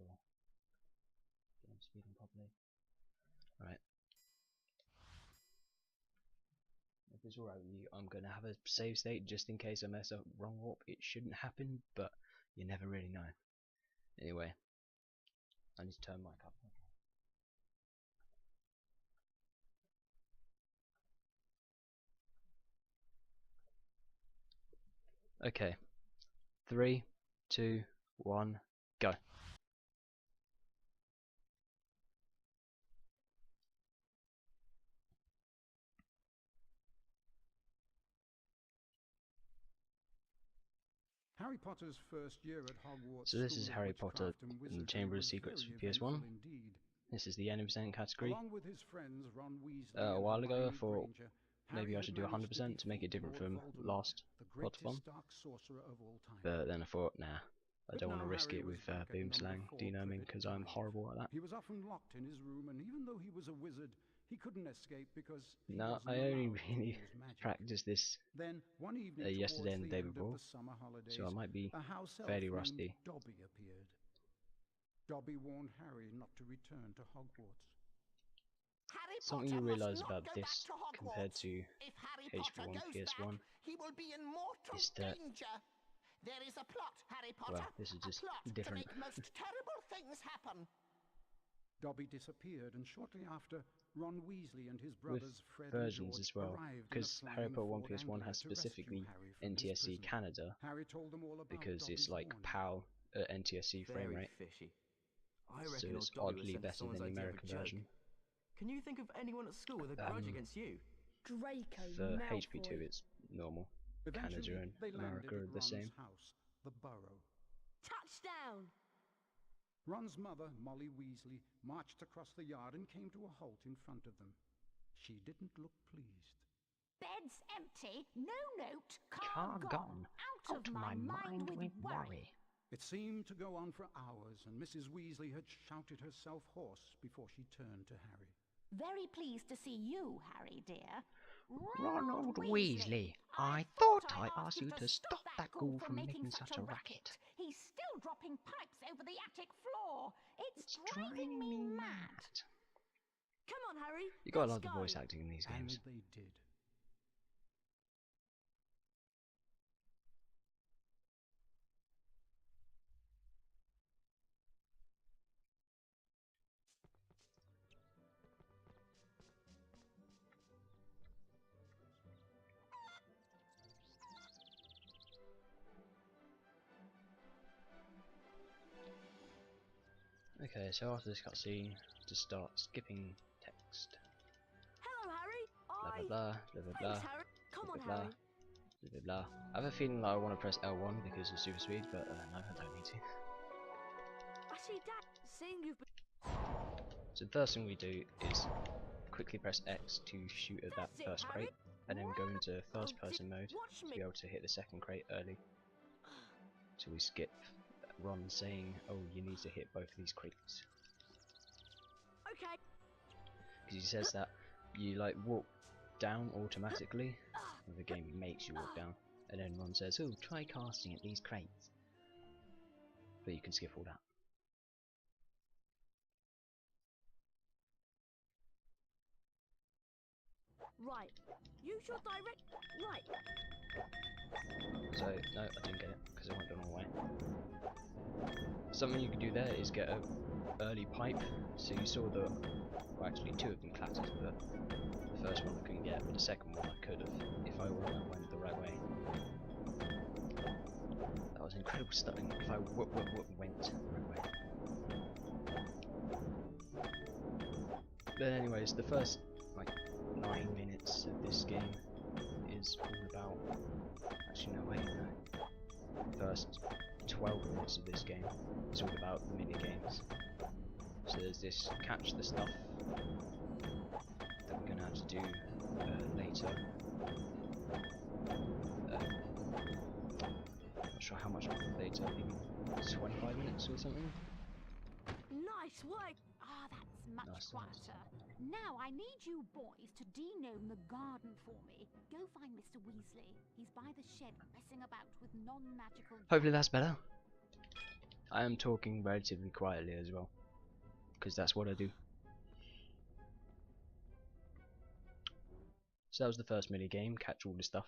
sure. Get up to speed on properly. Alright. If it's alright with you, I'm going to have a save state just in case I mess up wrong warp. It shouldn't happen, but you never really know. Anyway, I need to turn mic up. Okay. 3, 2, 1, go. Harry Potter's first year at Hogwarts. So this is School of Harry Potter Witchcraft and in the Wizardry Chamber of was Secrets for very PS1. eventful indeed. This is the N% category. Along with his friends Ron Weasley A and while ago I Hermione thought Granger, maybe Harry I should do had managed 100% to make it defeat different Lord from Voldemort, last the greatest Potterthon. dark sorcerer of all time. But then I thought, nah, I But don't want to now risk Harry it was with back at boom number slang 4 denoming Privet because I'm Drive. horrible at that. He was often locked in his room, and even though he was a wizard, he couldn't escape because he No, wasn't I only allowed to really use magic. practiced this Then, one evening yesterday and towards the day end before, of the summer holidays, so I might be a house elf fairly named rusty. Dobby appeared. Dobby warned Harry not to return to Hogwarts. Harry Something Potter you realise must about not go this back to compared Hogwarts. to If Harry HP1 Potter goes PS1 back, he will be in mortal is that, danger. There is a plot, Harry Potter. well, this is just a plot different. to make most terrible things happen. Dobby disappeared, and shortly after, Ron Weasley and his With brothers Fred versions and George as well, arrived because in a Harry flying Potter 1 Ford PS1 Anglia has to rescue specifically Harry from his NTSC prison. Canada, Harry told them all about because it's Dobby's like warning. PAL NTSC frame Very rate, fishy. I so reckon it's old Dobby was oddly sent to better someone's than the idea of a American joke. version. Can you think of anyone at school with a grudge against you? Draco For Malfoy. HP2 it's normal. Eventually, Canada and they landed America at are the Ron's same. house, the Burrow. Touchdown! Ron's mother, Molly Weasley, marched across the yard and came to a halt in front of them. She didn't look pleased. Bed's empty, no note, Car gone, out of my mind with worry. It seemed to go on for hours, and Mrs. Weasley had shouted herself hoarse before she turned to Harry. Very pleased to see you, Harry dear. Ronald Weasley, I thought I asked you to stop that ghoul from making such a racket. He's still dropping pipes over the attic floor. It's driving me mad. Come on, Harry. You gotta let's love the go. voice acting in these games. And they did. Okay, so after this cutscene, just start skipping text. Hello, Harry. Blah blah blah, blah blah blah, Thanks, Harry. Come blah on, blah, Harry. blah blah blah. I have a feeling that I want to press L1 because of super speed, but no, I don't need to. I see, Dad. Seeing you've been... So the first thing we do is quickly press X to shoot at that That's it, first Harry. crate, and then go into first Oh, person mode watch to me. be able to hit the second crate early. So we skip Ron saying, oh, you need to hit both of these crates. Okay. Because he says that you like walk down automatically, and the game makes you walk down, and then Ron says, oh, try casting at these crates. But you can skip all that. Right. Use your direct... Right. So, no, I didn't get it, because I went the wrong way. Something you could do there is get an early pipe. So you saw the, well actually two of them clattered, but the first one I couldn't get, but the second one I could have, if I went the right way. That was incredible stuttering, if I went the right way. But anyways, the first, like, 9 minutes of this game is all about, actually no wait, no. First 12 minutes of this game is all about the mini games. So there's this catch the stuff that we're gonna have to do later. Not sure how much later, maybe 25 minutes or something. Nice work. Ah, that's much Nice, quieter. Now I need you boys to denome the garden for me. Go find Mr. Weasley. He's by the shed messing about with non-magical... Hopefully that's better. I am talking relatively quietly as well, because that's what I do. So that was the first mini game, catch all the stuff.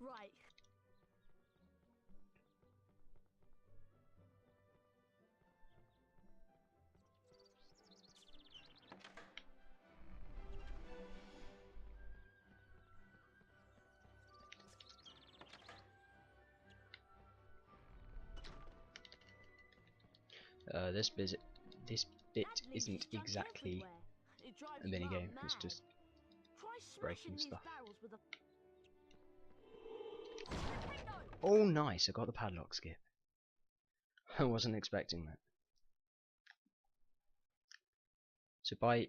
Right. This bit isn't exactly a mini game. It's just breaking stuff. Oh, nice! I got the padlock skip. I wasn't expecting that. So by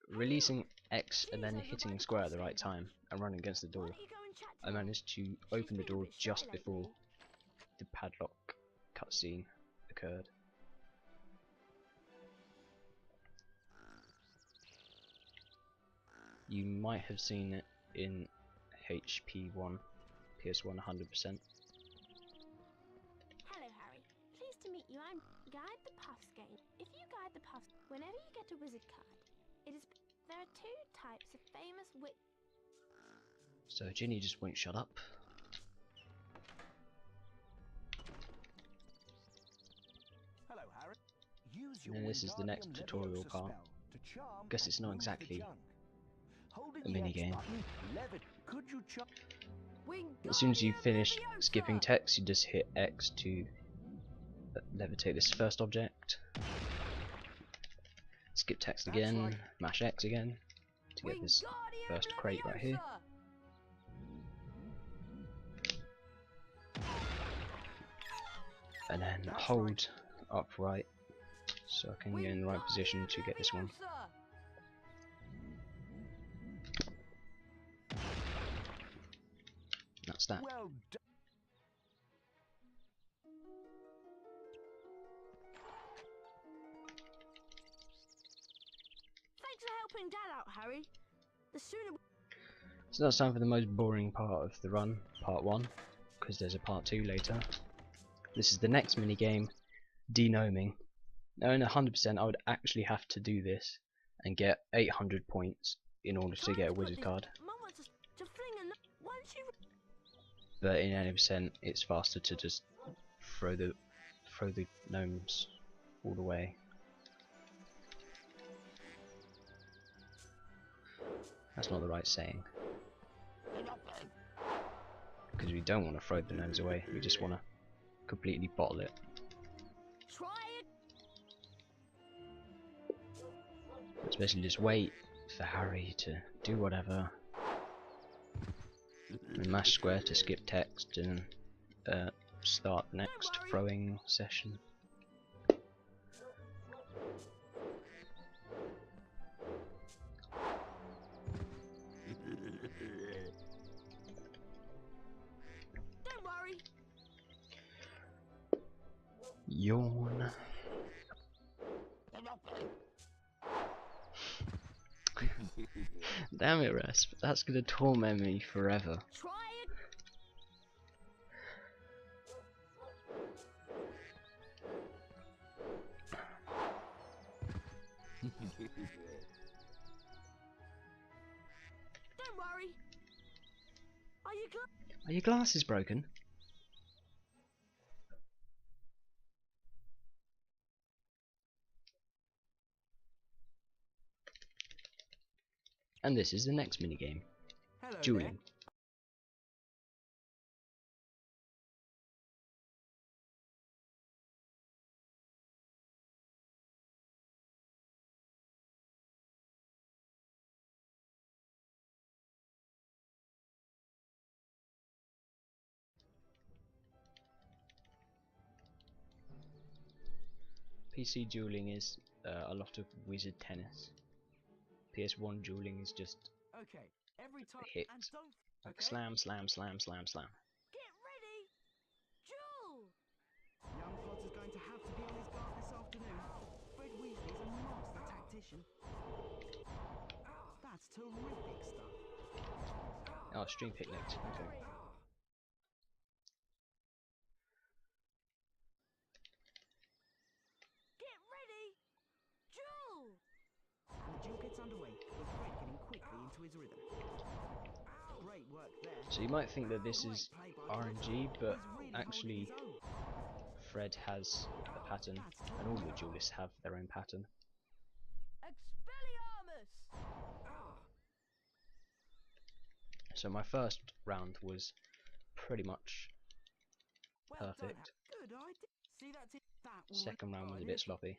releasing X and then hitting square at the right time and running against the door, I managed to open the door just before the padlock cutscene occurred. You might have seen it in HP1, PS1 100%. Hello, Harry. Pleased to meet you. I'm Guide the Puffs game. If you guide the Puffs, whenever you get a wizard card, there are two types of famous So Ginny just won't shut up. Hello, Harry. And then this is the next tutorial part. Guess it's not exactly a mini game. As soon as you finish skipping text, you just hit X to levitate this first object. Skip text again, mash X again to get this first crate right here. And then hold upright so I can get in the right position to get this one. That's that. Well done. Thanks for helping Dad out, Harry. The sooner. So that's time for the most boring part of the run, part 1, because there's a part 2 later. This is the next mini game, denoming. Now in 100% I would actually have to do this and get 800 points in order to get a wizard card. Mum wants us to fling a once you. But in 80% it's faster to just throw the gnomes all the way. That's not the right saying. Because we don't want to throw the gnomes away, we just want to completely bottle it. Try it. It's basically just wait for Harry to do whatever. And mash square to skip text and start the next throwing session. Don't worry. Yawn. Damn it, Rasp. That's gonna torment me forever. Try it. Don't worry. Are you glad? Are your glasses broken? And this is the next minigame. Hello Dueling. PC dueling is a lot of wizard tennis. PS1 dueling is just Okay, every time hit. and don't. Like Okay. slam, slam, slam, slam, slam. Get ready. Duel. Young Potter's going to have to be on his guard this afternoon. Fred Weasley is a master tactician. That's terrific stuff. Oh, stream picnic. Okay. Get ready! Duel! And the duel gets underway, with Fred getting quickly into his rhythm. Great work there. So you might think that this is Great play by RNG, Potterthon. but He's really actually holding his own. Fred has a pattern, and all the duelists have their own pattern. Expelliarmus! So my first round was pretty much Well done, perfect. Good idea. See, that's it. That will Second round was a bit sloppy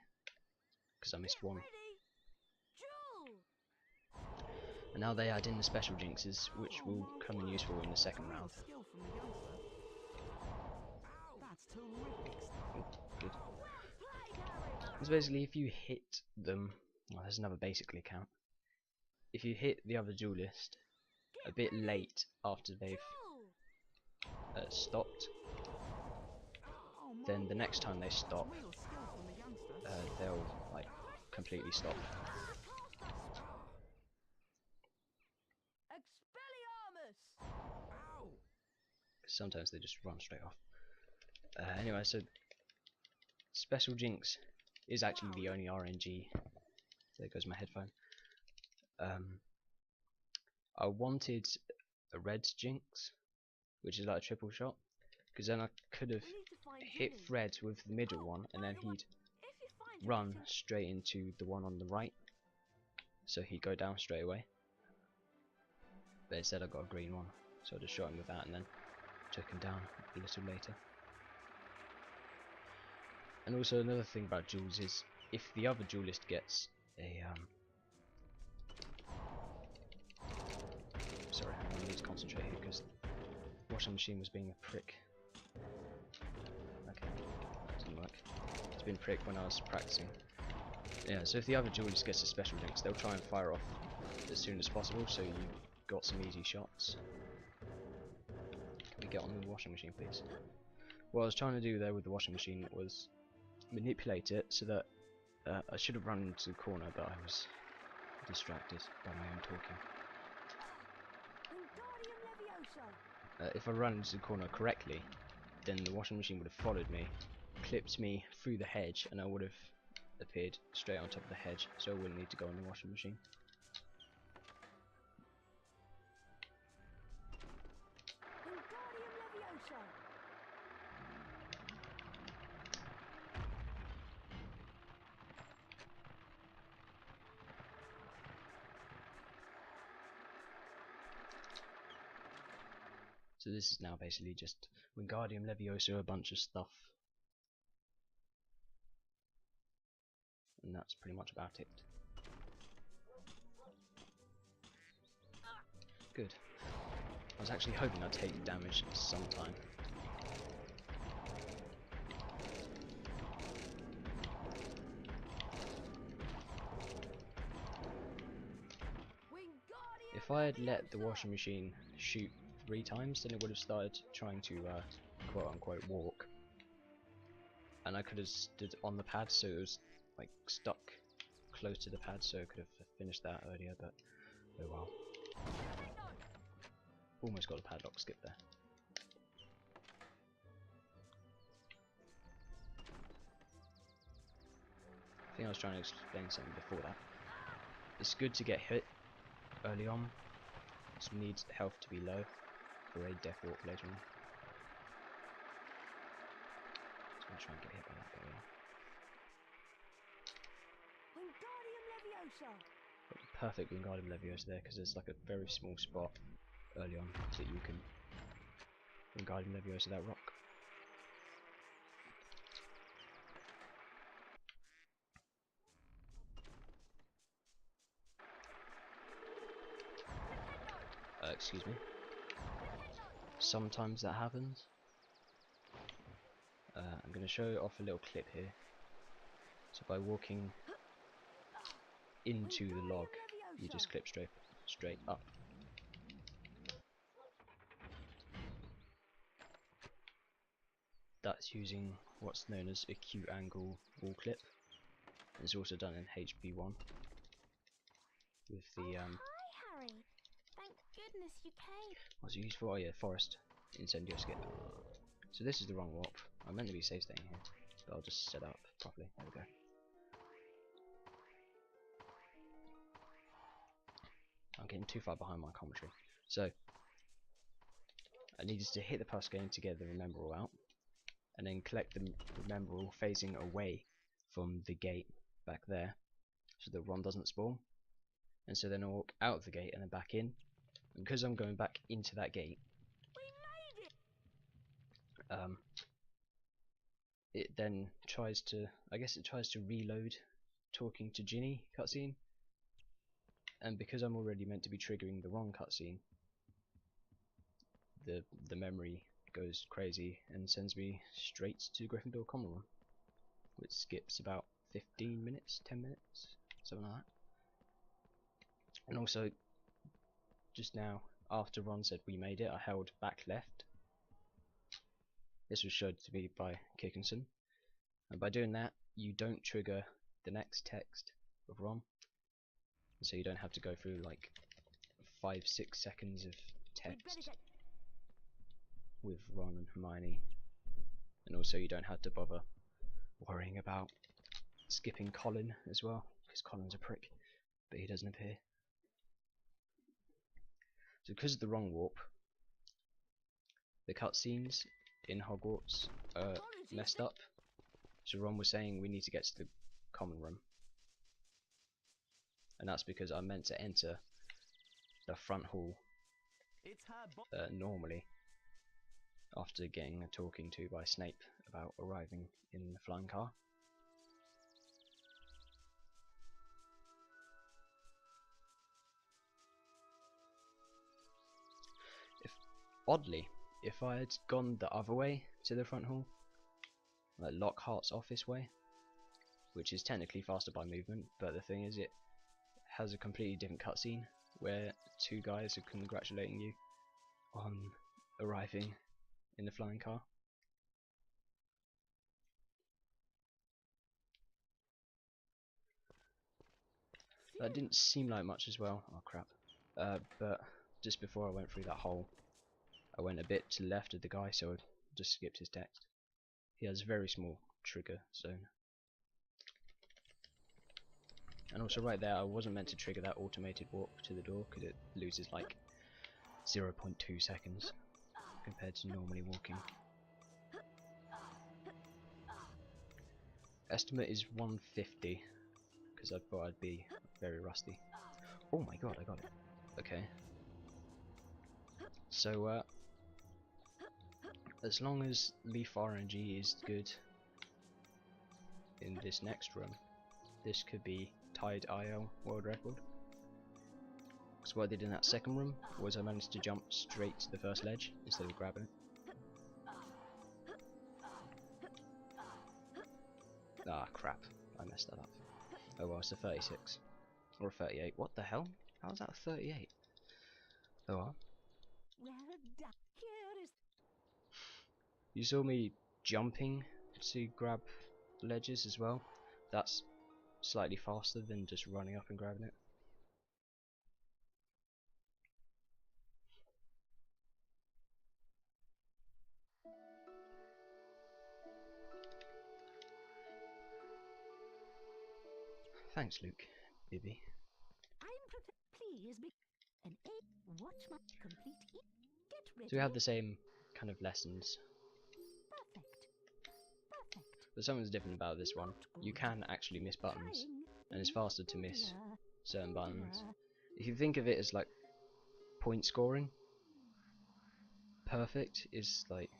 because I missed one. Ready! Duel! And now they add in the special jinxes, which will come in useful in the second real round. skill from the youngster. That's terrific stuff. Oh, good. Played, Harry! It's basically if you hit them. Well, there's another basically count. If you hit the other duelist a bit late after they've Duel! stopped, Oh, my then the next time they stop, real skill from the youngster. they'll like completely stop. Expelliarmus! Sometimes they just run straight off. Anyway, so special jinx is actually the only RNG. There goes my headphone. I wanted a red jinx, which is like a triple shot, because then I could have We need to find hit Ginny. Fred with the middle Oh, one, and by then the way, he'd if you find her, run get him- straight into the one on the right, so he'd go down straight away. But instead I got a green one, so I just shot him with that and then took him down a little later. And also another thing about duels is if the other duelist gets a sorry, I need to concentrate here because the washing machine was being a prick. Okay, that didn't work. It's been a prick when I was practicing. Yeah, so if the other duelist gets a special jinx, they'll try and fire off as soon as possible, so you got some easy shots. Can we get on the washing machine, please? What I was trying to do there with the washing machine was manipulate it so that I should have run into the corner, but I was distracted by my own talking. Wingardium Leviosa! If I run into the corner correctly, then the washing machine would have followed me, clipped me through the hedge, and I would have appeared straight on top of the hedge, so I wouldn't need to go in the washing machine. Wingardium Leviosa! So this is now basically just Wingardium Leviosa, a bunch of stuff. And that's pretty much about it. Good. I was actually hoping I'd take damage sometime. Wingardium If I had let the washing machine shoot 3 times, then it would have started trying to quote unquote walk. And I could have stood on the pad, so it was like stuck close to the pad, so I could have finished that earlier, but oh well. Almost got the padlock skip there. I think I was trying to explain something before that. It's good to get hit early on. It needs health to be low for a death walk later on. So I'm trying to get hit by that bit early. Wingardium Leviosa! Got the perfect Wingardium Leviosa there because there's like a very small spot early on so that you can Wingardium Leviosa that rock. Excuse me. Sometimes that happens. I'm going to show off a little clip here. So by walking into the log, you just clip straight up. That's using what's known as acute angle wall clip. It's also done in HP1 with the Hi, Harry. Thank goodness you came. What's it used for? Oh yeah, forest incendio skip. So this is the wrong warp. I'm meant to be safe staying here, but I'll just set up properly. There we go. I'm getting too far behind my commentary. So I needed to hit the plus game to get the remember all out, and then collect the remember all facing away from the gate back there, so that Ron doesn't spawn. And so then I'll walk out of the gate and then back in. And because I'm going back into that gate, it then tries to, I guess it tries to reload talking to Ginny cutscene. And because I'm already meant to be triggering the wrong cutscene, the memory goes crazy and sends me straight to Gryffindor Common Room, which skips about 15 minutes, 10 minutes, something like that. And also, just now, after Ron said we made it, I held back left. This was showed to me by Kickinson, and by doing that, you don't trigger the next text of Ron, so you don't have to go through like 5-6 seconds of text with Ron and Hermione, and also you don't have to bother worrying about skipping Colin as well, because Colin's a prick, but he doesn't appear. So because of the wrong warp, the cutscenes in Hogwarts are messed up. So Ron was saying we need to get to the common room, and that's because I meant to enter the front hall normally, after getting a talking to by Snape about arriving in the flying car. Oddly, if I had gone the other way to the front hall, like Lockhart's office way, which is technically faster by movement, but the thing is it has a completely different cutscene where two guys are congratulating you on arriving in the flying car. That didn't seem like much as well. Oh crap. But just before I went through that hole, I went a bit to the left of the guy, so I just skipped his text. He has a very small trigger zone. And also right there, I wasn't meant to trigger that automated walk to the door, because it loses like 0.2 seconds compared to normally walking. Estimate is 150, because I thought I'd be very rusty. Oh my god, I got it. Okay. So, as long as Leaf RNG is good in this next room, this could be tied IL world record. Because what I did in that second room was I managed to jump straight to the first ledge instead of grabbing it. Ah crap, I messed that up. Oh well, it's a 36. Or a 38. What the hell? How was that a 38? Oh well. You saw me jumping to grab ledges as well. That's slightly faster than just running up and grabbing it. Thanks, Luke. Bibby. So we have the same kind of lessons. But something's different about this one. You can actually miss buttons, and it's faster to miss certain buttons. If you think of it as like point scoring, perfect is like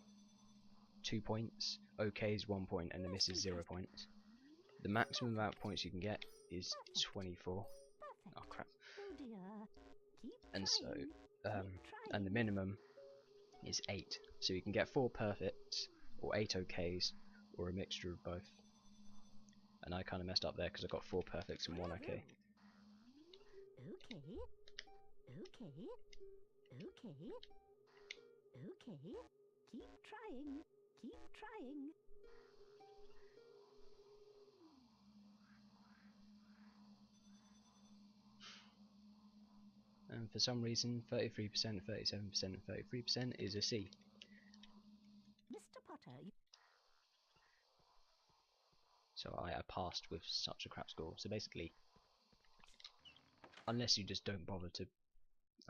2 points, okay is 1 point, and the miss is 0 points. The maximum amount of points you can get is 24. Oh crap. And so, and the minimum is 8. So you can get 4 perfects, or 8 okays, or a mixture of both. And I kind of messed up there because I got 4 perfects and 1 okay. Keep trying. and for some reason 33%, 37% and 33% is a C. Mr. Potter, So I passed with such a crap score. So basically, unless you just don't bother to...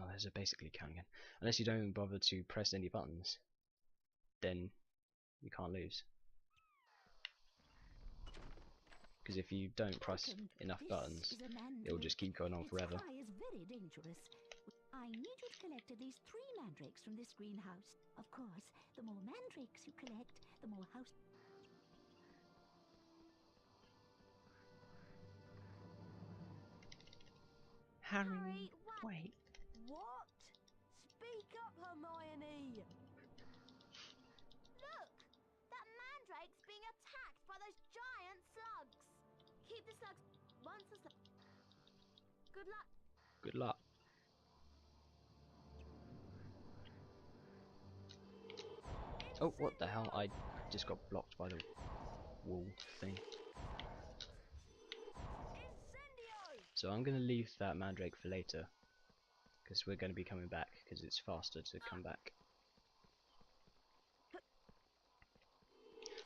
Oh, there's a basically count again. Unless you don't bother to press any buttons, then you can't lose. Because if you don't press enough buttons, it will just keep going on forever. Its cry is very dangerous. I need you to collect at least 3 mandrakes from this greenhouse. Of course, the more mandrakes you collect, the more house... Harry, wait. What? Speak up, Hermione! Look! That mandrake's being attacked by those giant slugs! Keep the slugs once the slug... Good luck. Good luck. Oh, what the hell? I just got blocked by the wall thing. So I'm going to leave that mandrake for later, because we're going to be coming back, because it's faster to come back.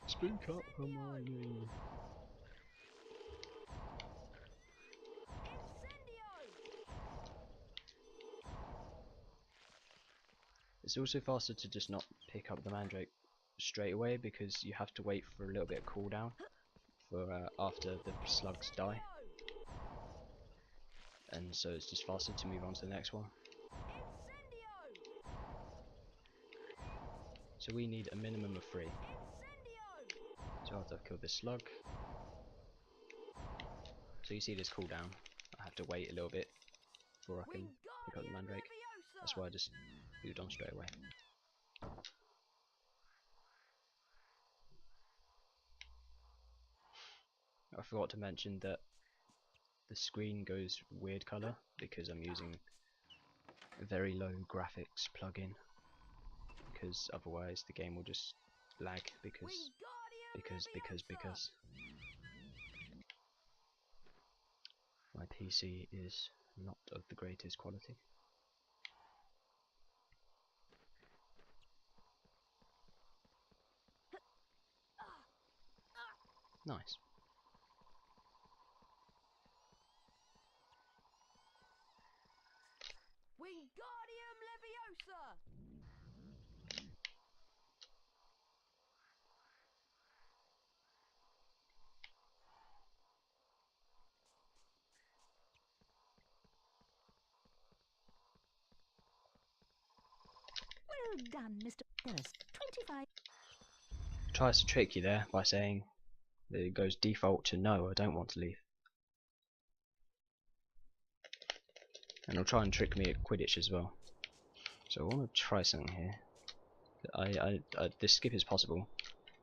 Speak up, Hermione. It's also faster to just not pick up the mandrake straight away, because you have to wait for a little bit of cooldown for after the slugs die. And so it's just faster to move on to the next one. So we need a minimum of 3. So after I've killed this slug, so you see this cooldown, I have to wait a little bit before I can pick up the mandrake. That's why I just moved on straight away. I forgot to mention that the screen goes weird colour because I'm using a very low graphics plugin, because otherwise the game will just lag because my PC is not of the greatest quality. Nice. Wingardium Leviosa! Well done, Mr. There's 25... Tries to trick you there by saying that it goes default to no, I don't want to leave. And it'll try and trick me at Quidditch as well. So I want to try something here. This skip is possible.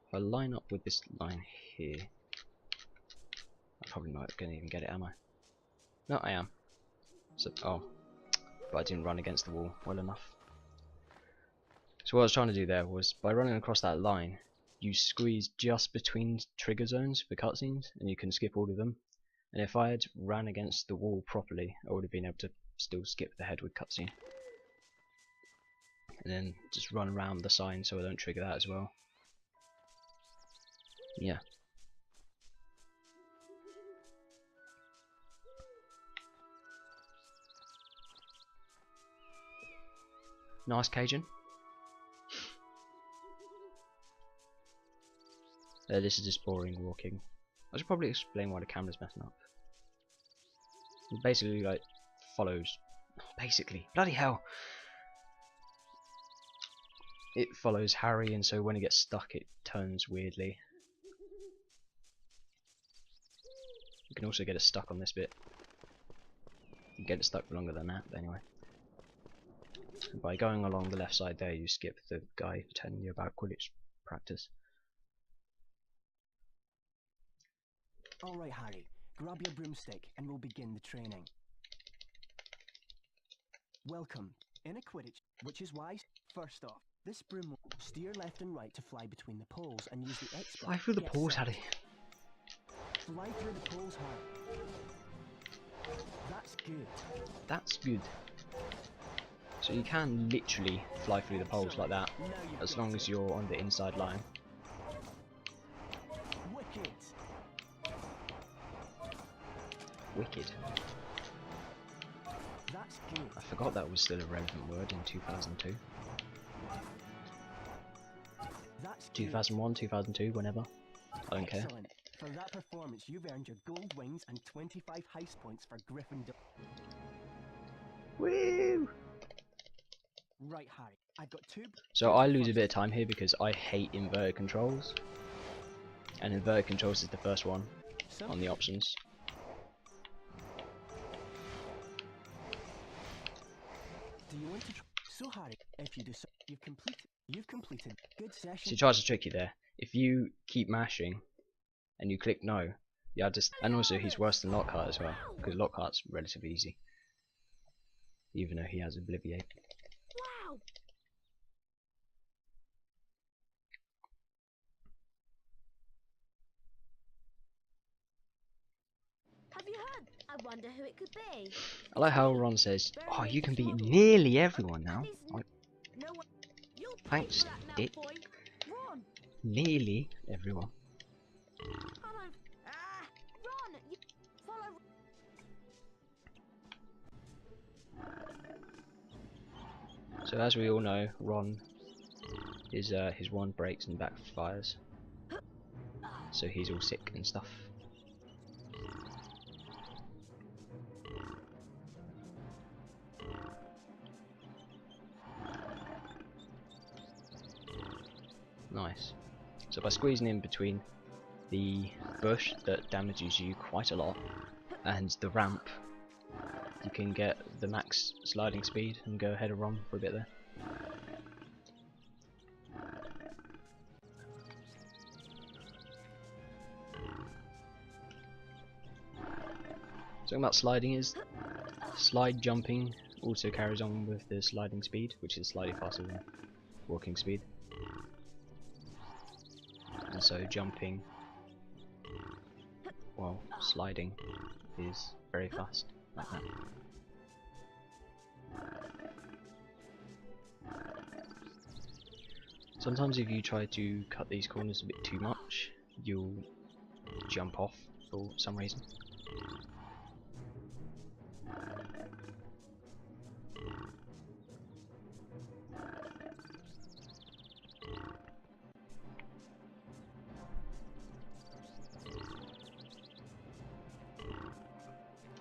If I line up with this line here, I'm probably not going to even get it, am I? No, I am. So, oh, but I didn't run against the wall well enough. So what I was trying to do there was, by running across that line, you squeeze just between trigger zones for cutscenes, and you can skip all of them. And if I had ran against the wall properly, I would have been able to still skip the head with cutscene. And then just run around the sign so I don't trigger that as well. Yeah. Nice, Cajun. This is just boring walking. I should probably explain why the camera's messing up. It basically, like, follows. Basically, bloody hell! It follows Harry, and so when he gets stuck, it turns weirdly. You can also get it stuck on this bit. You can get it stuck for longer than that, but anyway. And by going along the left side there, you skip the guy telling you about Quidditch practice. Alright, Harry, grab your broomstick and we'll begin the training. Welcome, in a Quidditch, which is why, first off, this broom will steer left and right to fly between the poles and use the X button. Fly through the Get poles, set. Harry. Fly through the poles, Harry. That's good. That's good. So you can literally fly through the poles like that, Now you've as got long it. as you're on the inside line. Wicked. Wicked. That's good. I forgot that was still a relevant word in 2002. That's good. 2001, 2002, whenever. I don't care. Excellent. For that performance, you've earned your gold wings and 25 house points for Gryffindor. Woo! Right, Harry. I've got two. So I lose a bit of time here because I hate inverted controls. And inverted controls is the first one on the options. Do you want to try? So, Harry, if you do so, you've completed good So session. he tries to trick you there. If you keep mashing and you click no, yeah, and also he's worse than Lockhart as well, because Lockhart's relatively easy, even though he has Obliviate. Wow! Have you heard? I wonder who it could be. I like how Ron says, "Oh, you can beat nearly everyone now." Like, No one. You'll pay thanks, for that now, dick. boy. Ron! Nearly everyone. Hello. Ron! You follow. So as we all know, Ron, his wand breaks and backfires. So he's all sick and stuff. Nice. So by squeezing in between the bush that damages you quite a lot and the ramp, you can get the max sliding speed and go ahead of Ron for a bit there. Talking about sliding is slide jumping also carries on with the sliding speed, which is slightly faster than walking speed. And so jumping while sliding is very fast, like that. Sometimes if you try to cut these corners a bit too much, you'll jump off for some reason.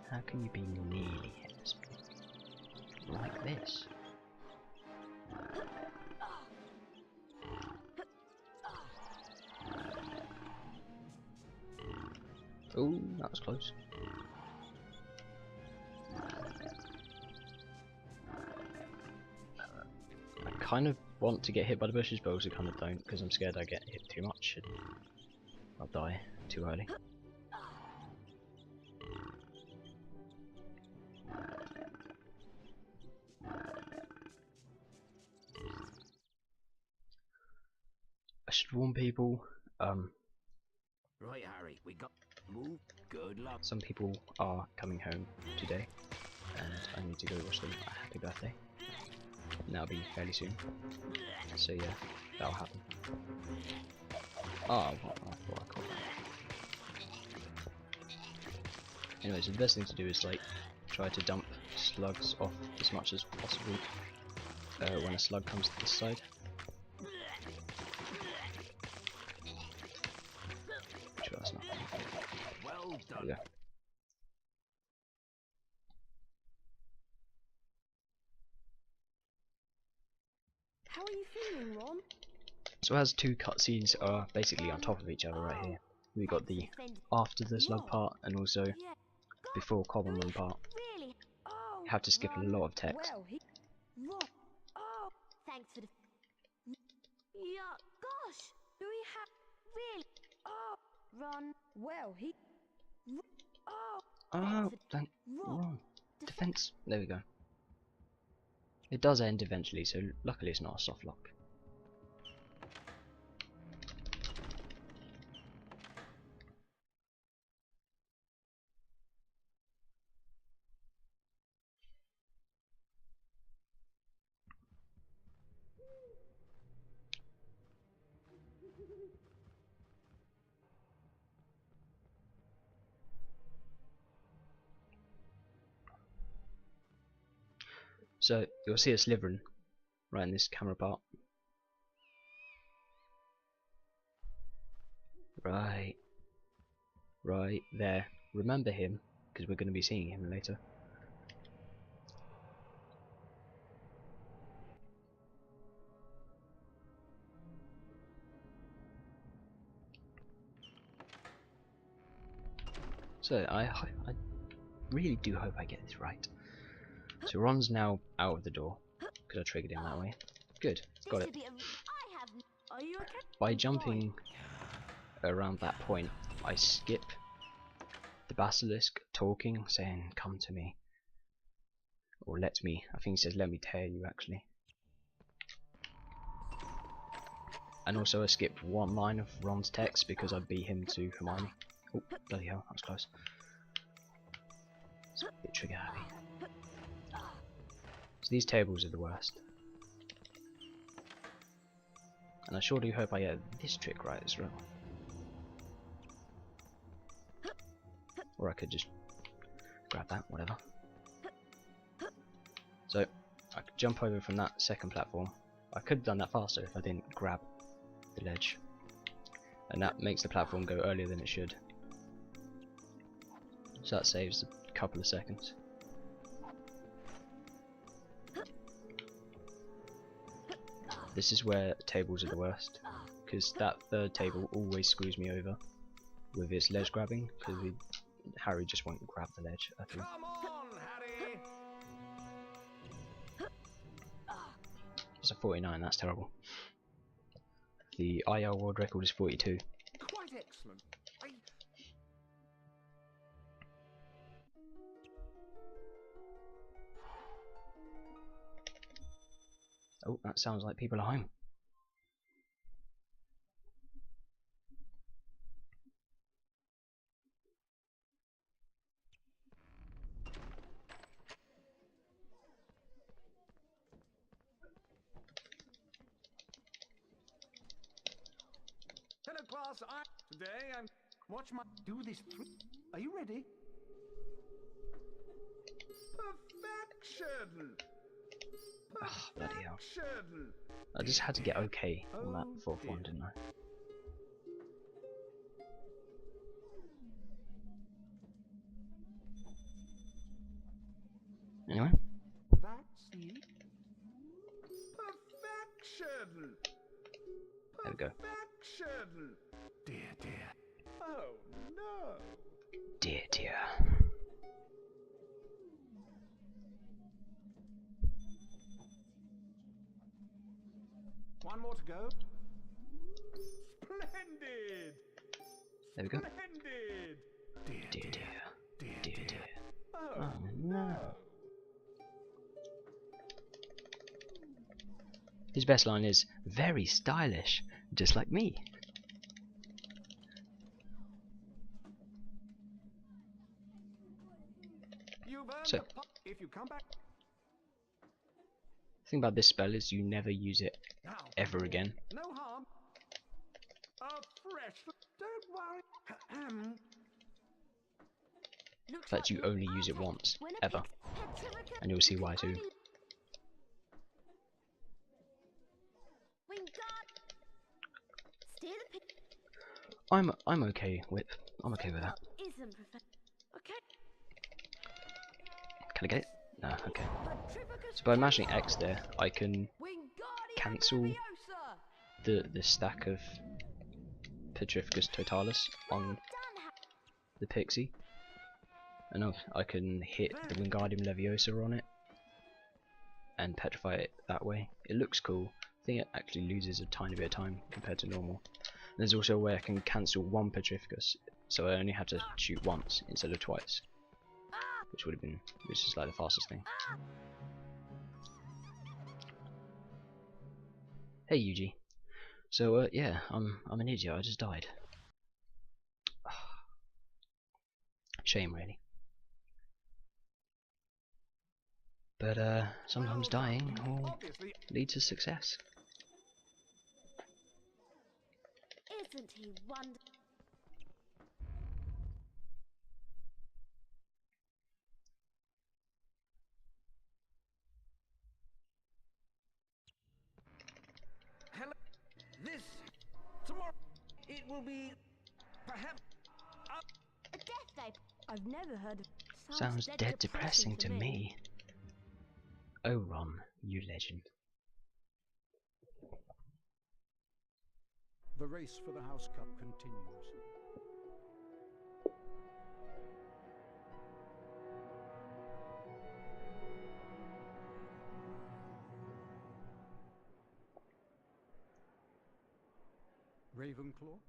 How can you be nearly hit this like this? Oh, that was close. I kind of want to get hit by the bushes, but also kind of don't, because I'm scared I get hit too much and I'll die too early. I should warn people, Right, Harry, we got move. Good luck. some people are coming home today, and I need to go wish them a happy birthday. And that'll be fairly soon. So yeah, that'll happen. Oh, what I thought I called that. Anyway, so the best thing to do is like try to dump slugs off as much as possible when a slug comes to this side. Sure, that's not. Well There done. we go. How are you feeling, Ron? So as two cutscenes are basically on top of each other right here. We got the after the slug part and also Yeah. before Common Run part. Really? Oh. You have to skip a lot of text. Well, Ron. Oh. Thanks for the. Yeah. Gosh. Do we have really? Oh. Ron. Well, Oh. Oh, thank Ron. Defense. There we go. It does end eventually, so luckily it's not a soft lock. So you'll see a Slytherin right in this camera part. Right there. Remember him, because we're going to be seeing him later. So I really do hope I get this right. So Ron's now out of the door because I triggered him that way. Good, got it. Are you okay? By jumping around that point, I skip the basilisk talking, saying "come to me" or "let me." I think he says "let me tear you" actually. And also I skipped one line of Ron's text because I beat him to Hermione. Oh, bloody hell, that was close. It's a bit trigger happy. So these tables are the worst. And I sure do hope I get this trick right as well. Or I could just grab that, whatever. So, I could jump over from that second platform. I could have done that faster if I didn't grab the ledge. And that makes the platform go earlier than it should. So that saves a couple of seconds. This is where tables are the worst, because that third table always screws me over with its ledge grabbing, because Harry just won't grab the ledge at all. Come on, Harry! It's a 49, that's terrible. The IR world record is 42. Quite excellent. Oh, that sounds like people are home. Hello, class. Today I'm watch my do this. Are you ready? Perfection. Ah, bloody hell. Perfection. I just had to get okay on that fourth one, didn't I? Anyway, That's it. Perfection. there we go. Perfection. Dear, dear. Oh no. Dear, dear. One more to go. Splendid. There we go. Splendid. Dear, Dear, dear. dear, Dear, dear. Oh, Oh no. His best line is very stylish, just like me. You've earned So, if you come back the thing about this spell is you never use it now, ever again. no harm. A fresh. Don't worry. In fact, you only use it once, ever. And you'll see why too. I'm okay with that. Okay. Can I get it? No, okay. So by mashing X there, I can cancel the stack of Petrificus Totalis on the Pixie. And I can hit the Wingardium Leviosa on it and petrify it that way. It looks cool. I think it actually loses a tiny bit of time compared to normal. And there's also a way I can cancel one Petrificus, so I only have to shoot once instead of twice, which is like the fastest thing. Hey Yuji. So yeah, I'm an idiot. I just died. Shame really. But sometimes dying will lead to success. Isn't he wonderful? will be perhaps A death day. I've never heard of. Sounds dead depressing to me. Oh, Ron, you legend. The race for the House Cup continues. Ravenclaw,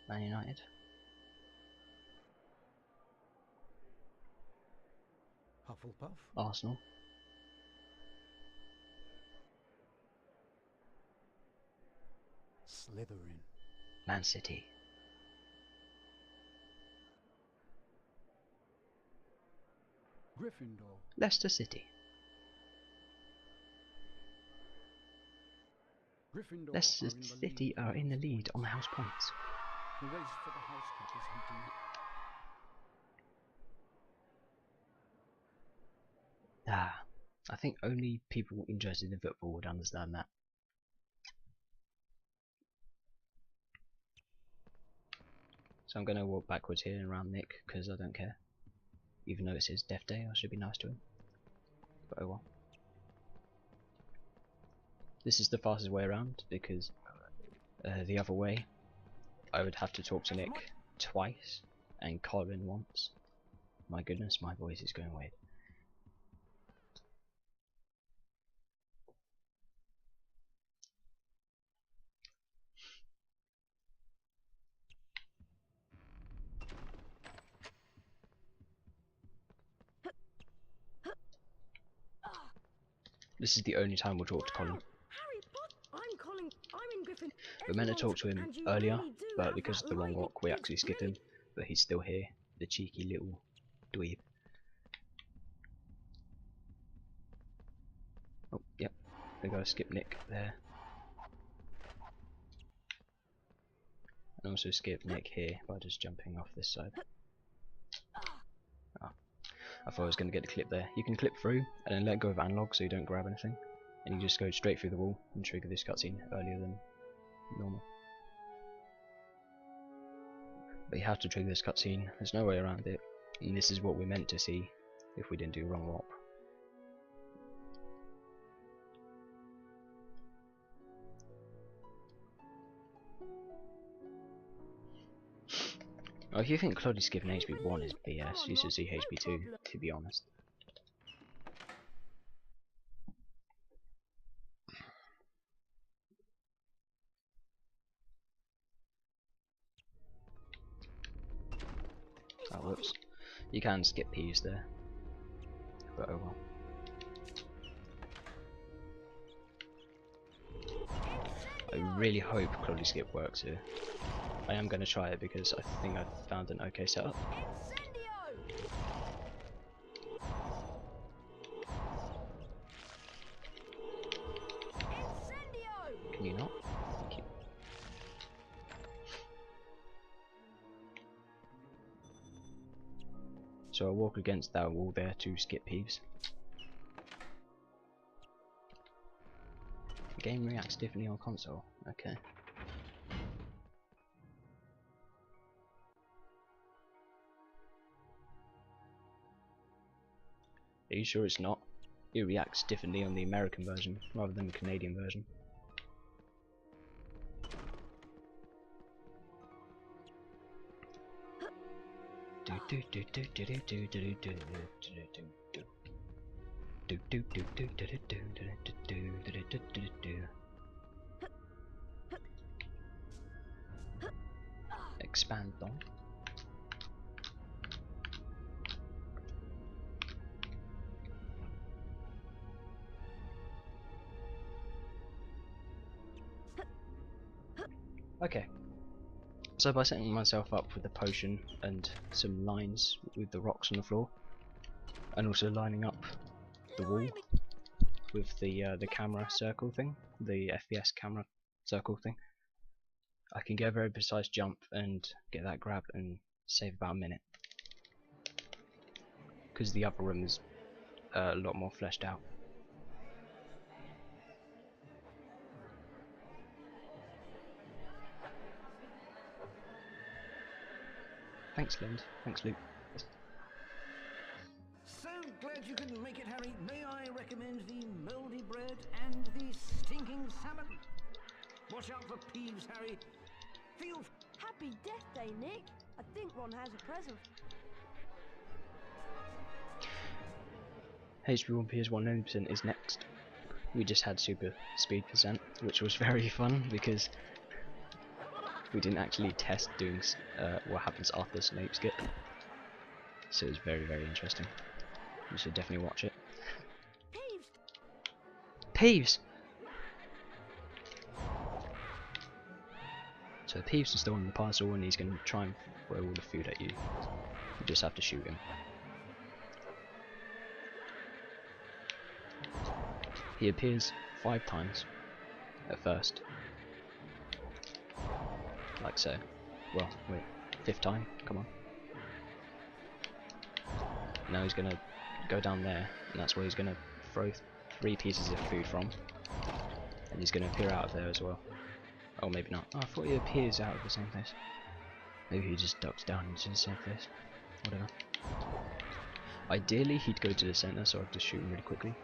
Man United. Hufflepuff, Arsenal. Slytherin, Man City. Gryffindor, Leicester City. Gryffindor Leicester are in the City lead are in the with lead on the points. house points. The race for the House Cup is heating up. Ah, I think only people interested in football would understand that. So I'm going to walk backwards here and around Nick because I don't care. Even though it's his death day, I should be nice to him. But oh well. This is the fastest way around because the other way I would have to talk to Nick twice and Colin once. My goodness, my voice is going weird. This is the only time we'll talk to Colin. Harry Potter. I'm calling. I'm in Griffin. We meant to talk to him And you earlier, really do but have because that of the wrong line walk, we with actually skipped me. him. But he's still here, the cheeky little dweeb. Oh, yep. We gotta skip Nick there. And also skip Nick here by just jumping off this side. Oh, I thought I was gonna get the clip there. You can clip through and then let go of analog so you don't grab anything. And you just go straight through the wall and trigger this cutscene earlier than normal. But you have to trigger this cutscene, there's no way around it. And this is what we meant to see if we didn't do wrong warp. Well, if you think Cloddy skipping HB1 is BS, you should see HB2, to be honest. Oh, whoops. You can skip P's there. But oh well. I really hope Cloddy skip works here. I am going to try it because I think I've found an okay setup. Can you not? Thank you. So I'll walk against that wall there to skip Peeves. The game reacts differently on console. Okay. Are you sure it's not? It reacts differently on the American version rather than the Canadian version. Expand on. Okay. So by setting myself up with a potion and some lines with the rocks on the floor, and also lining up the wall with the camera circle thing, the FPS camera circle thing, I can get a very precise jump and get that grab and save about a minute. Because the upper room is a lot more fleshed out. Thanks, Lind. Thanks, Luke. So glad you couldn't make it, Harry. May I recommend the mouldy bread and the stinking salmon? Watch out for Peeves, Harry. Feel Happy Death Day, Nick. I think Ron has a present. HP 1 PS1 90% is next. We just had super speed percent, which was very fun because we didn't actually test doing what happens after Snape's get. So it was very, very interesting. You should definitely watch it. Peeves! So Peeves is still in the parcel and he's going to try and throw all the food at you. You just have to shoot him. He appears 5 times at first. Like so. Well, wait, 5th time, come on. Now he's gonna go down there, and that's where he's gonna throw 3 pieces of food from. And he's gonna appear out of there as well. Oh, maybe not. Oh, I thought he appears out of the same place. Maybe he just ducks down into the same place. Whatever. Ideally, he'd go to the center so I could just shoot him really quickly.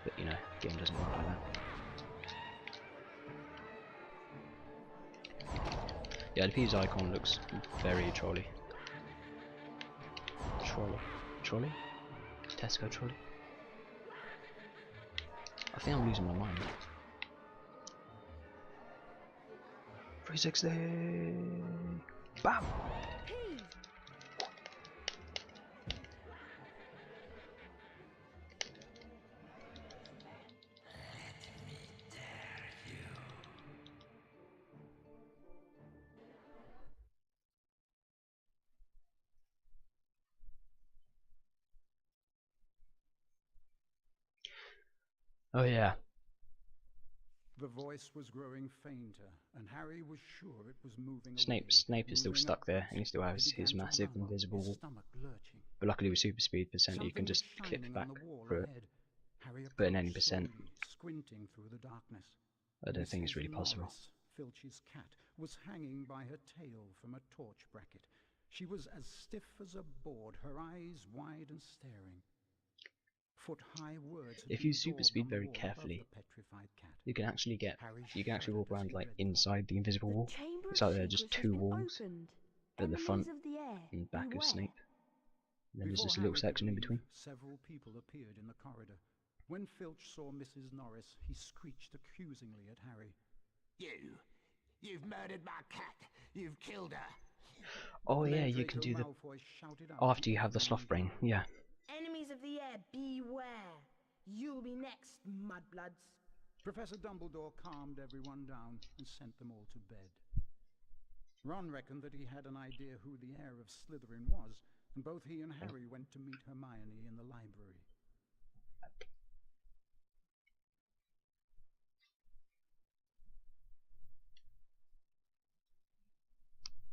But you know, game doesn't work like that. Yeah, the Peeves icon looks very trolley. Trolley? Tesco trolley? I think I'm losing my mind. 360! Bam! Oh yeah. The voice was growing fainter, and Harry was sure it was moving Snape is still stuck there, and he still has his massive invisible wall. But luckily with super speed percent you can just clip back through it. But in any percent, squinting through the darkness. I don't think it's really possible. Norris, Filch's cat, was hanging by her tail from a torch bracket. She was as stiff as a board, her eyes wide and staring. Foot-high words if you super speed very carefully, you can actually walk around like inside the invisible wall. It's like there are just 2 walls at the front and back of Snape. And then there's this little section in between. Several people appeared in the corridor. When Filch saw Mrs. Norris, he screeched accusingly at Harry. You've murdered my cat. You've killed her. Oh yeah, you can do the after you have the sloth brain. Yeah. Enemies of the air, beware. You'll be next, mudbloods. Professor Dumbledore calmed everyone down and sent them all to bed. Ron reckoned that he had an idea who the heir of Slytherin was, and both he and Harry went to meet Hermione in the library.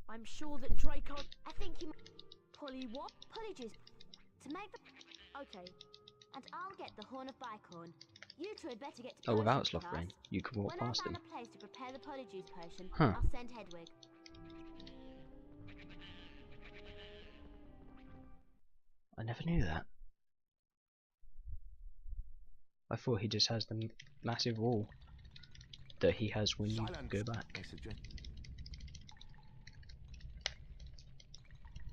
I'm sure that Draco... I think you Polly what? Polyjuice to make the... Okay. And I'll get the Horn of Bicorn. You two had better get to Oh, without potions sloth class. brain, you can walk When past I find them. a place to prepare the Polyjuice potion, Huh. I'll send Hedwig. I never knew that. I thought he just has the massive wall that he has when you go back.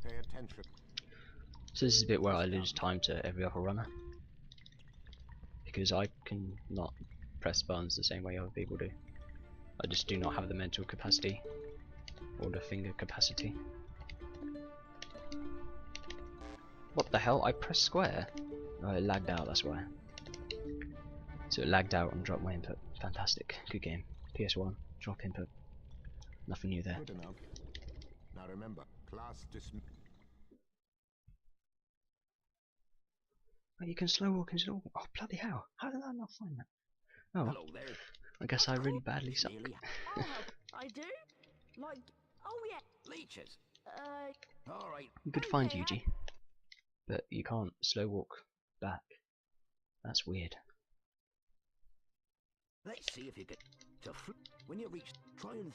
Pay attention. So this is a bit where I lose time to every other runner, because I can not press buttons the same way other people do. I just do not have the mental capacity or the finger capacity. What the hell? I pressed square. Oh, it lagged out, that's why. So it lagged out and dropped my input. Fantastic. Good game. PS1. Drop input. Nothing new there. Good enough. Now remember, class dismissed. Oh, you can slow walk into the wall. Oh, bloody hell. How did I not find that? Oh, Hello there. I guess I really badly suck. Really? I'll help. I do? Like... Oh, yeah. Leeches. All right. You could find Okay, Yuji, but you can't slow walk back. That's weird. Let's see if you get to when you reach. Try and.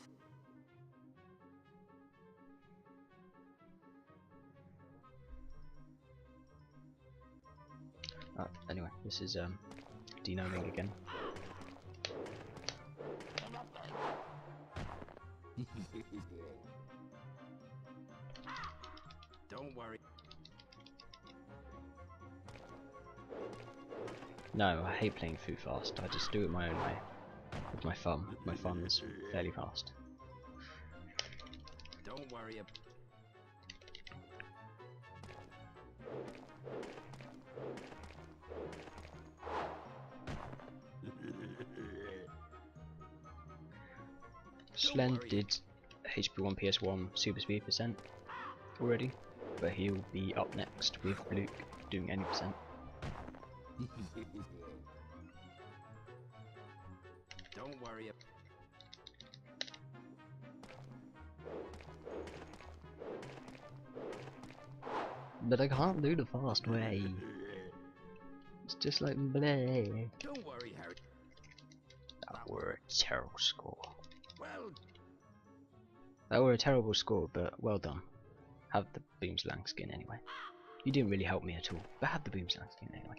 This is denoming again. Don't worry. No, I hate playing Foo Fast. I just do it my own way. With my thumb. My thumb is fairly fast. Don't worry. Slend did HP1 PS1 Super Speed percent already, but he'll be up next with Luke doing any percent. Don't worry. But I can't do the fast way. It's just like bleh. Don't worry, Harry. That were a terrible score. Well, That were a terrible score, but well done. Have the Boomslang skin anyway. You didn't really help me at all, but have the Boomslang skin anyway.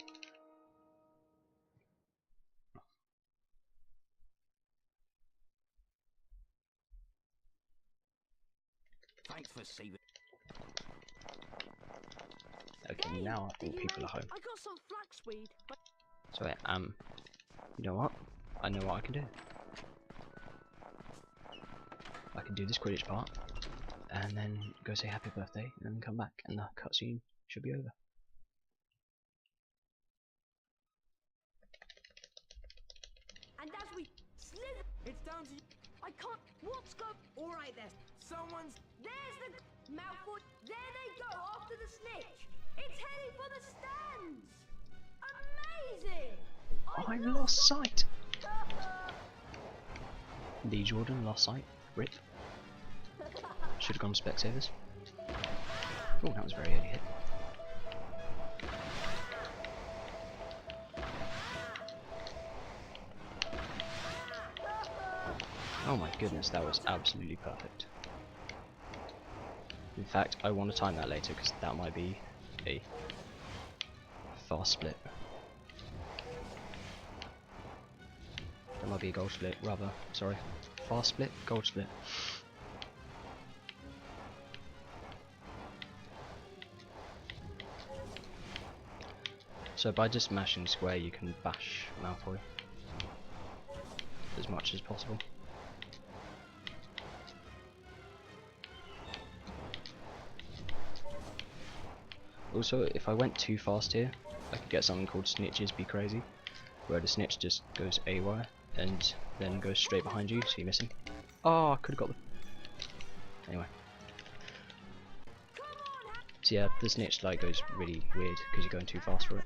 thanks for saving. Okay, now I think people are home. I got some flaxweed. So you know what? I know what I can do. I can do this Quidditch part, and then go say happy birthday, and then come back, and the cutscene should be over. And as we slither, It's down to you. I can't. What's going? All right, then. Someone's. There's the Malfoy. There they go after the snitch. It's heading for the stands. Amazing! I lost sight. Lee Jordan lost sight. Rip. Should have gone Specsavers. Oh, that was very early hit. Oh my goodness, that was absolutely perfect. In fact, I want to time that later because that might be a fast split. That might be a gold split, rather. Sorry. Fast split, gold split. So by just mashing square you can bash Malfoy as much as possible. Also, if I went too fast here, I could get something called Snitches Be Crazy, where the snitch just goes AWOL and then goes straight behind you, so you miss him. Oh, I could have got the... Anyway. So yeah, the snitch like goes really weird because you're going too fast for it.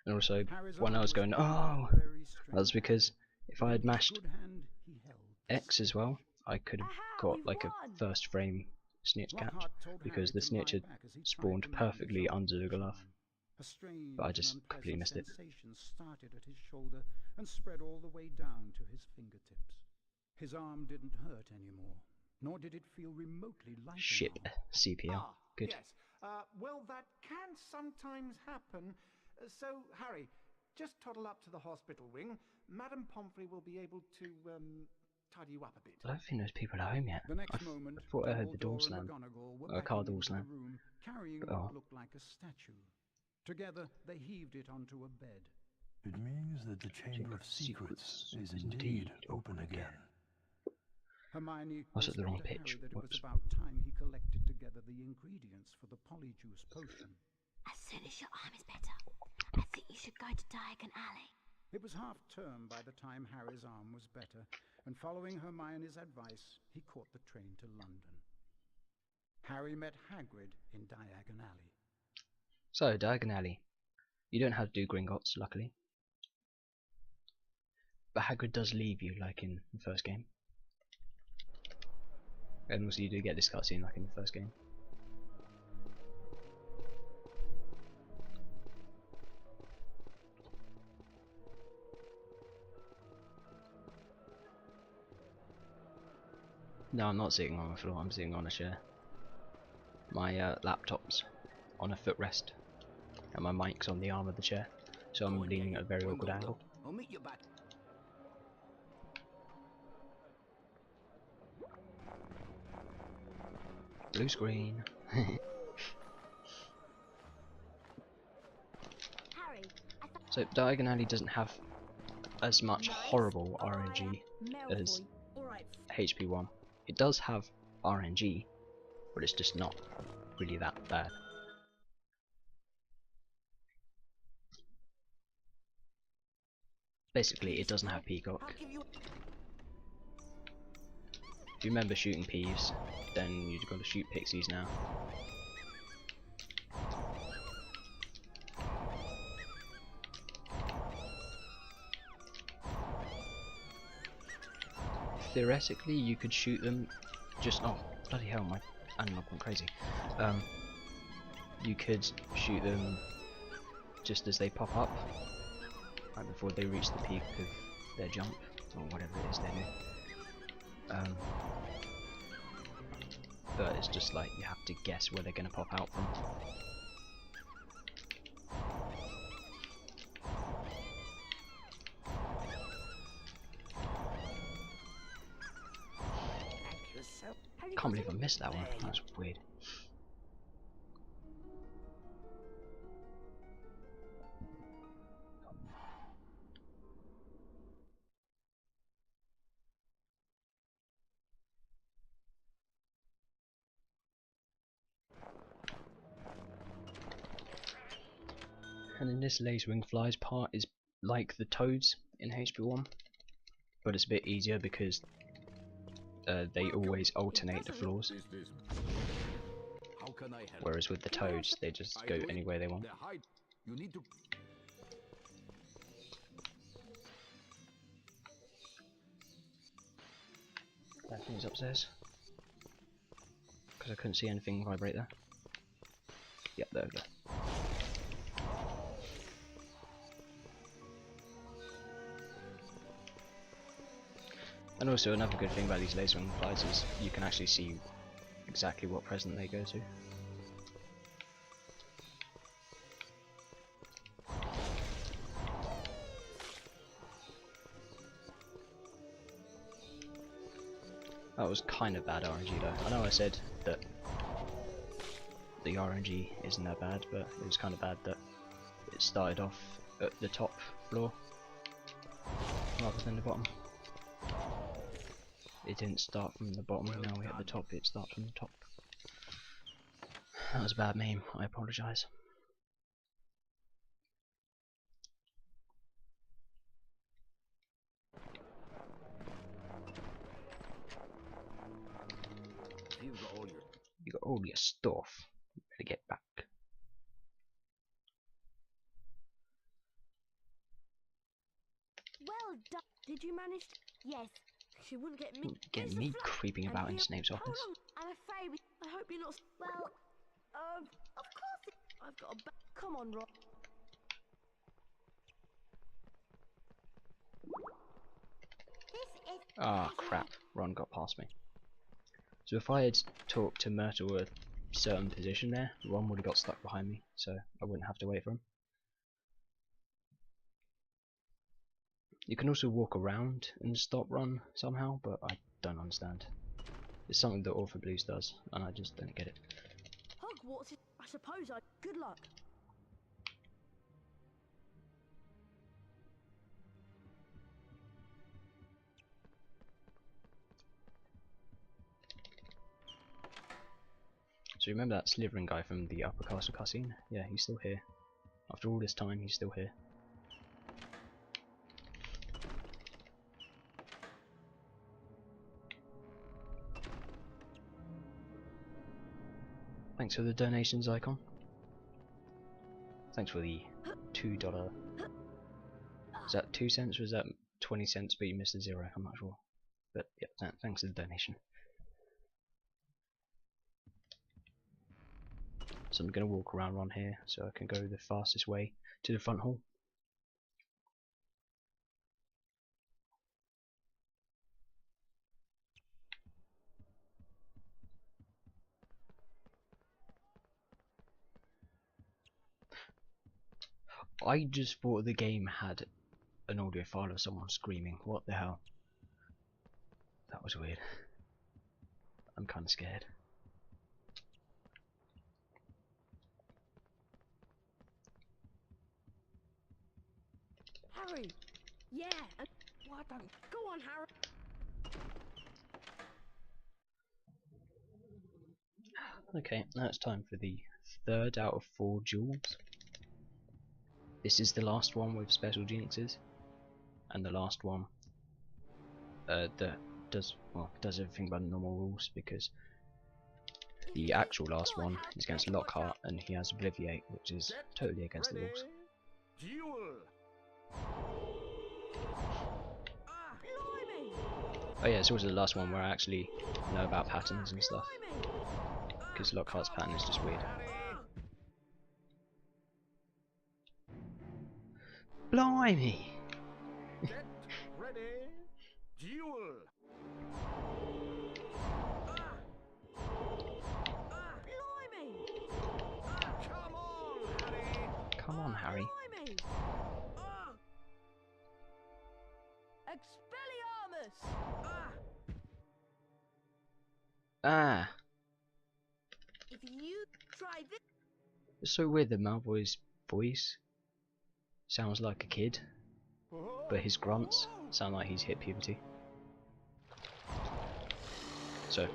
And also, when I was going, oh, that's because if I had mashed X as well, I could have got like a first frame snitch catch, because the snitch had spawned perfectly under the glove, but I just completely missed it. Started at his shoulder and spread all the way down to his fingertips. His arm didn't hurt anymore, nor did it feel remotely like Shit, an arm. CPL. Good. Yes. Well, that can sometimes happen. So, Harry, just toddle up to the hospital wing. Madame Pomfrey will be able to tidy you up a bit. I don't think those people are home yet. The next moment, thought I heard the door Dumbledore and slam. McGonagall were A car backing door into slam. the room, carrying Oh. what looked like a statue. Together, they heaved it onto a bed. It means that the Chamber of Secrets is indeed open again. Hermione I was at the wrong whispered to pitch. Harry that it was Whoops. about time he collected together the ingredients for the polyjuice potion. As soon as your arm is better, I think you should go to Diagon Alley. It was half-term by the time Harry's arm was better, and following Hermione's advice, he caught the train to London. Harry met Hagrid in Diagon Alley. So, Diagon Alley. You don't have to do Gringotts, luckily. But Hagrid does leave you, like in the first game. And also you do get this cutscene, like in the first game. No, I'm not sitting on the floor, I'm sitting on a chair. My laptop's on a footrest, and my mic's on the arm of the chair, so I'm leaning at a very awkward angle. I'll meet you back. Blue screen. So Diagon Alley doesn't have as much horrible RNG as HP1. It does have RNG, but it's just not really that bad. Basically, it doesn't have Peacock. If you remember shooting Peeves, then you've got to shoot Pixies now. Theoretically, you could shoot them just... oh, bloody hell, my analog went crazy. You could shoot them just as they pop up, right before they reach the peak of their jump, or whatever it is they do. But it's just like, you have to guess where they're going to pop out from. Can't believe I missed that one. That's weird. And then this laser wing flies part is like the toads in HP1, but it's a bit easier because they always alternate the floors, whereas with the toads they just go anywhere they want. That thing's upstairs, because I couldn't see anything vibrate there. Yep, there we go. And also another good thing about these laser wing flies is you can actually see exactly what present they go to. That was kind of bad RNG though. I know I said that the RNG isn't that bad, but it was kind of bad that it started off at the top floor rather than the bottom. It didn't start from the bottom, now we're at the top, it starts from the top. That was a bad meme, I apologise. You got all your stuff. You better get back. Well done. Did you manage to... Yes. She wouldn't get me. Get me creeping about in Snape's office. Hold on. I'm afraid I hope you're not... Well, of course I've got a... Come on, Ron. Ah, crap. Ron got past me. So if I had talked to Myrtle at a certain position there, Ron would have got stuck behind me, so I wouldn't have to wait for him. You can also walk around and stop Ron somehow, but I don't understand. It's something that Orphan Blues does, and I just don't get it. Hogwarts, I suppose I... Good luck. So remember that Slytherin guy from the Upper Castle cutscene? Yeah, he's still here. After all this time, he's still here. Thanks for the donations icon. Thanks for the $2. Is that 2 cents or is that 20 cents but you missed a zero? I'm not sure. But yeah, thanks for the donation. So I'm going to walk around Ron here so I can go the fastest way to the front hall. I just thought the game had an audio file of someone screaming. What the hell? That was weird. I'm kind of scared. Harry! Yeah! What the... Go on, Harry! Okay, now it's time for the third out of 4 duels. This is the last one with special jinxes, and the last one that does everything by the normal rules, because the actual last one is against Lockhart and he has Obliviate, which is totally against the rules. Oh yeah, it's also the last one where I actually know about patterns and stuff, because Lockhart's pattern is just weird. Blimey! Get ready, duel! Come on, Harry. Expelliarmus! Ah! If you try this... It's so weird that Malfoy's voice sounds like a kid, but his grunts sound like he's hit puberty. So,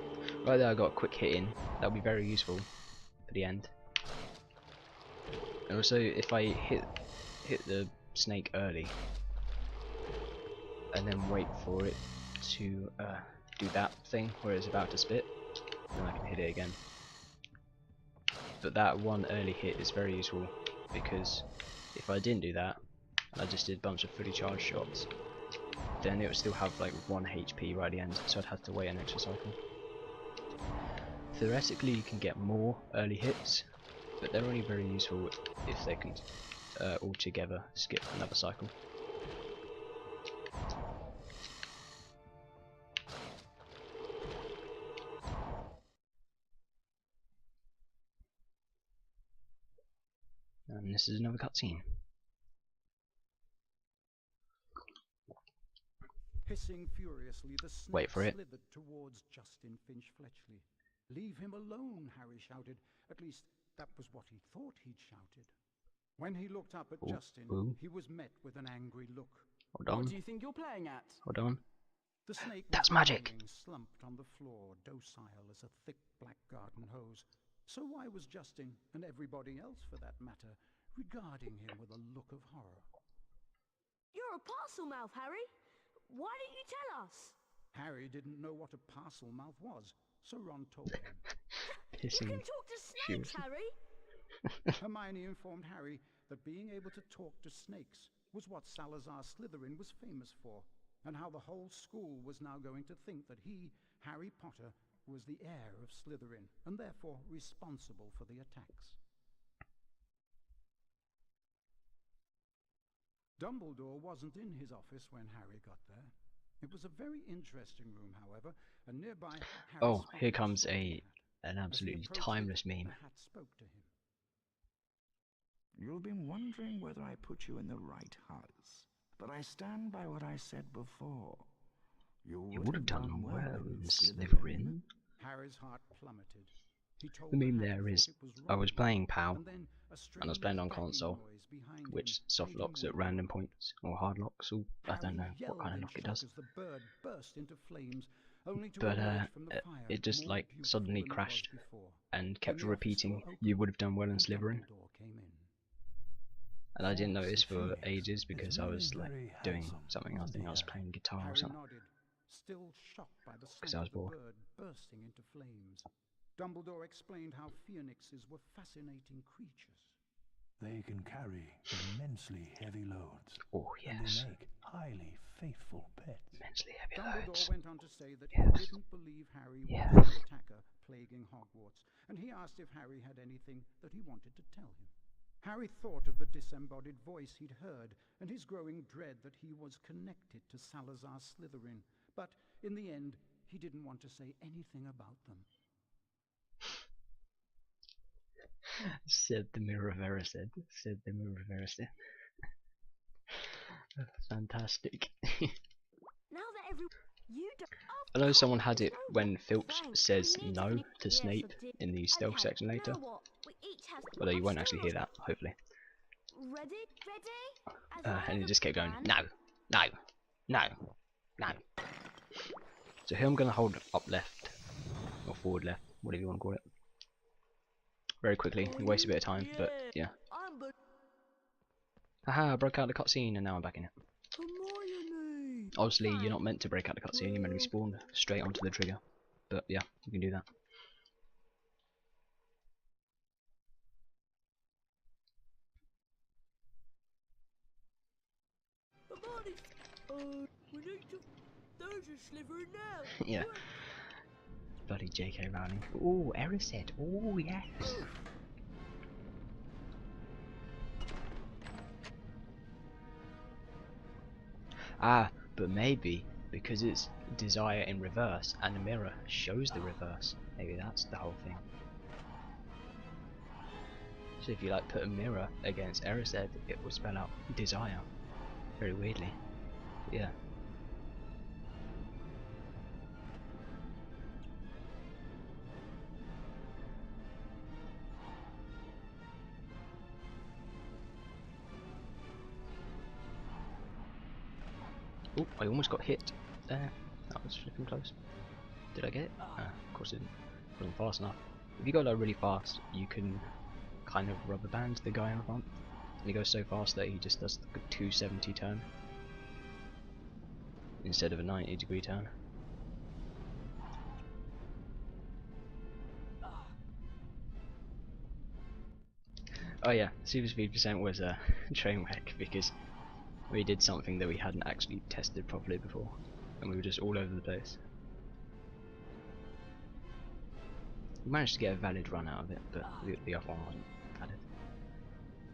right there I got a quick hit in. That'll be very useful for the end. And also, if I hit the snake early, and then wait for it to do that thing where it's about to spit, then I can hit it again. But that one early hit is very useful, because if I didn't do that, and I just did a bunch of fully charged shots, then it would still have like 1 HP right at the end, so I'd have to wait an extra cycle. Theoretically you can get more early hits, but they're only very useful if they can altogether skip another cycle. And this is another cutscene. Hissing furiously, the snake Wait for it. slithered towards Justin Finch Fletchley. "Leave him alone," Harry shouted. At least, that was what he thought he'd shouted. When he looked up at Justin, he was met with an angry look. Hold on. What do you think you're playing at? Hold on. The snake That's was magic! lying slumped on the floor, docile as a thick black garden hose. So why was Justin, and everybody else for that matter, regarding him with a look of horror? You're a parcel mouth, Harry. Why didn't you tell us? Harry didn't know what a parcel mouth was, so Ron told him. You can talk to snakes, Harry. Hermione informed Harry that being able to talk to snakes was what Salazar Slytherin was famous for, and how the whole school was now going to think that he, Harry Potter, was the heir of Slytherin, and therefore responsible for the attacks. Dumbledore wasn't in his office when Harry got there. It was a very interesting room, however, and nearby Harry Oh, spotted here a comes sorting an hat. As he absolutely approached timeless it, meme. the hat spoke to him. You've been wondering whether I put you in the right house, but I stand by what I said before. You would have done well in Slytherin. Harry's heart plummeted. He told The meme hat there he is, thought it was I was wrong, playing PAL, and then a and I was playing on strange console, banging noise behind which him soft made him locks at wiggle. random points, or hard locks, or I don't know Harry what kind of yelled lock in it shock does. as the bird burst into flames, only to But emerge from the fire it just more like beautiful suddenly than it was crashed before. and kept Then the office repeating, door opened you would have done well in and Slytherin. Dumbledore came in. And I didn't False notice for Phoenix ages is because I very, was like very doing handsome, something. I isn't think he, I was Harry? playing guitar or Harry something. nodded, still shocked by the 'Cause sight I was of the bored. bird bursting into flames. Dumbledore explained how phoenixes were fascinating creatures. They can carry immensely heavy loads. Oh And yes, they make highly faithful pets. immensely heavy Dumbledore loads. went on to say that Yes. he didn't believe Harry Yes. was the attacker plaguing Hogwarts, and he asked if Harry had anything that he wanted to tell him. Harry thought of the disembodied voice he'd heard, and his growing dread that he was connected to Salazar Slytherin, but in the end, he didn't want to say anything about them. Said the mirror of Erised. Said the mirror of Erised. Fantastic. Now that every you don't. I know someone had it when Filch Thanks. says We need to no finish- to Yes, Snape I did. in the stealth Okay, section later. now what? We each have to. Although you I'm won't still actually not- hear that, hopefully. Ready? As I And have it a just kept going, plan. no, no, no, no. So here I'm going to hold up left, or forward left, whatever you want to call it. Very quickly, it wastes a bit of time, but yeah. Haha, I broke out the cutscene and now I'm back in it. Obviously, you're not meant to break out the cutscene, you're meant to be spawned straight onto the trigger. But yeah, you can do that. We need to. There's a sliver now. Yeah. Bloody JK Rowling. Ooh, Erised. Ooh, yes. Ah, but maybe because it's desire in reverse and the mirror shows the reverse. Maybe that's the whole thing. So if you like put a mirror against Erised, it will spell out desire. Very weirdly. But yeah. Oh, I almost got hit there. That was flipping close. Did I get it? Of course it didn't. Wasn't fast enough. If you go like really fast, you can kind of rubber band the guy in front. And he goes so fast that he just does the 270 turn instead of a 90-degree turn. Oh yeah, super speed percent was a train wreck because we did something that we hadn't actually tested properly before, and we were just all over the place. We managed to get a valid run out of it, but the other one wasn't valid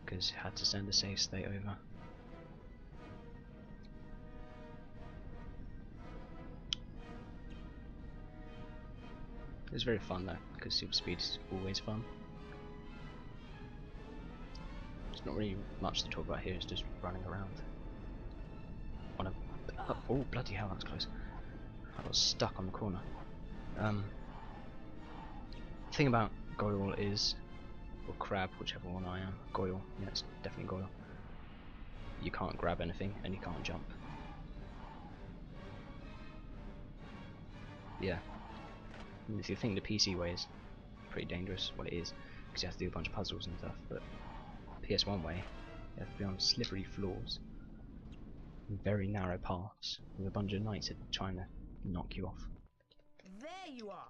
because had to send a save state over. It was very fun though, because super speed is always fun. There's not really much to talk about here, it's just running around. On a oh bloody hell, that's close. I got stuck on the corner. The thing about Goyle is, or Crab, whichever one I am, Goyle, yeah it's definitely Goyle. You can't grab anything and you can't jump. Yeah. And if you think the PC way is pretty dangerous, well it is, because you have to do a bunch of puzzles and stuff, but PS1 way, you have to be on slippery floors, very narrow paths, with a bunch of knights trying to knock you off. There you are.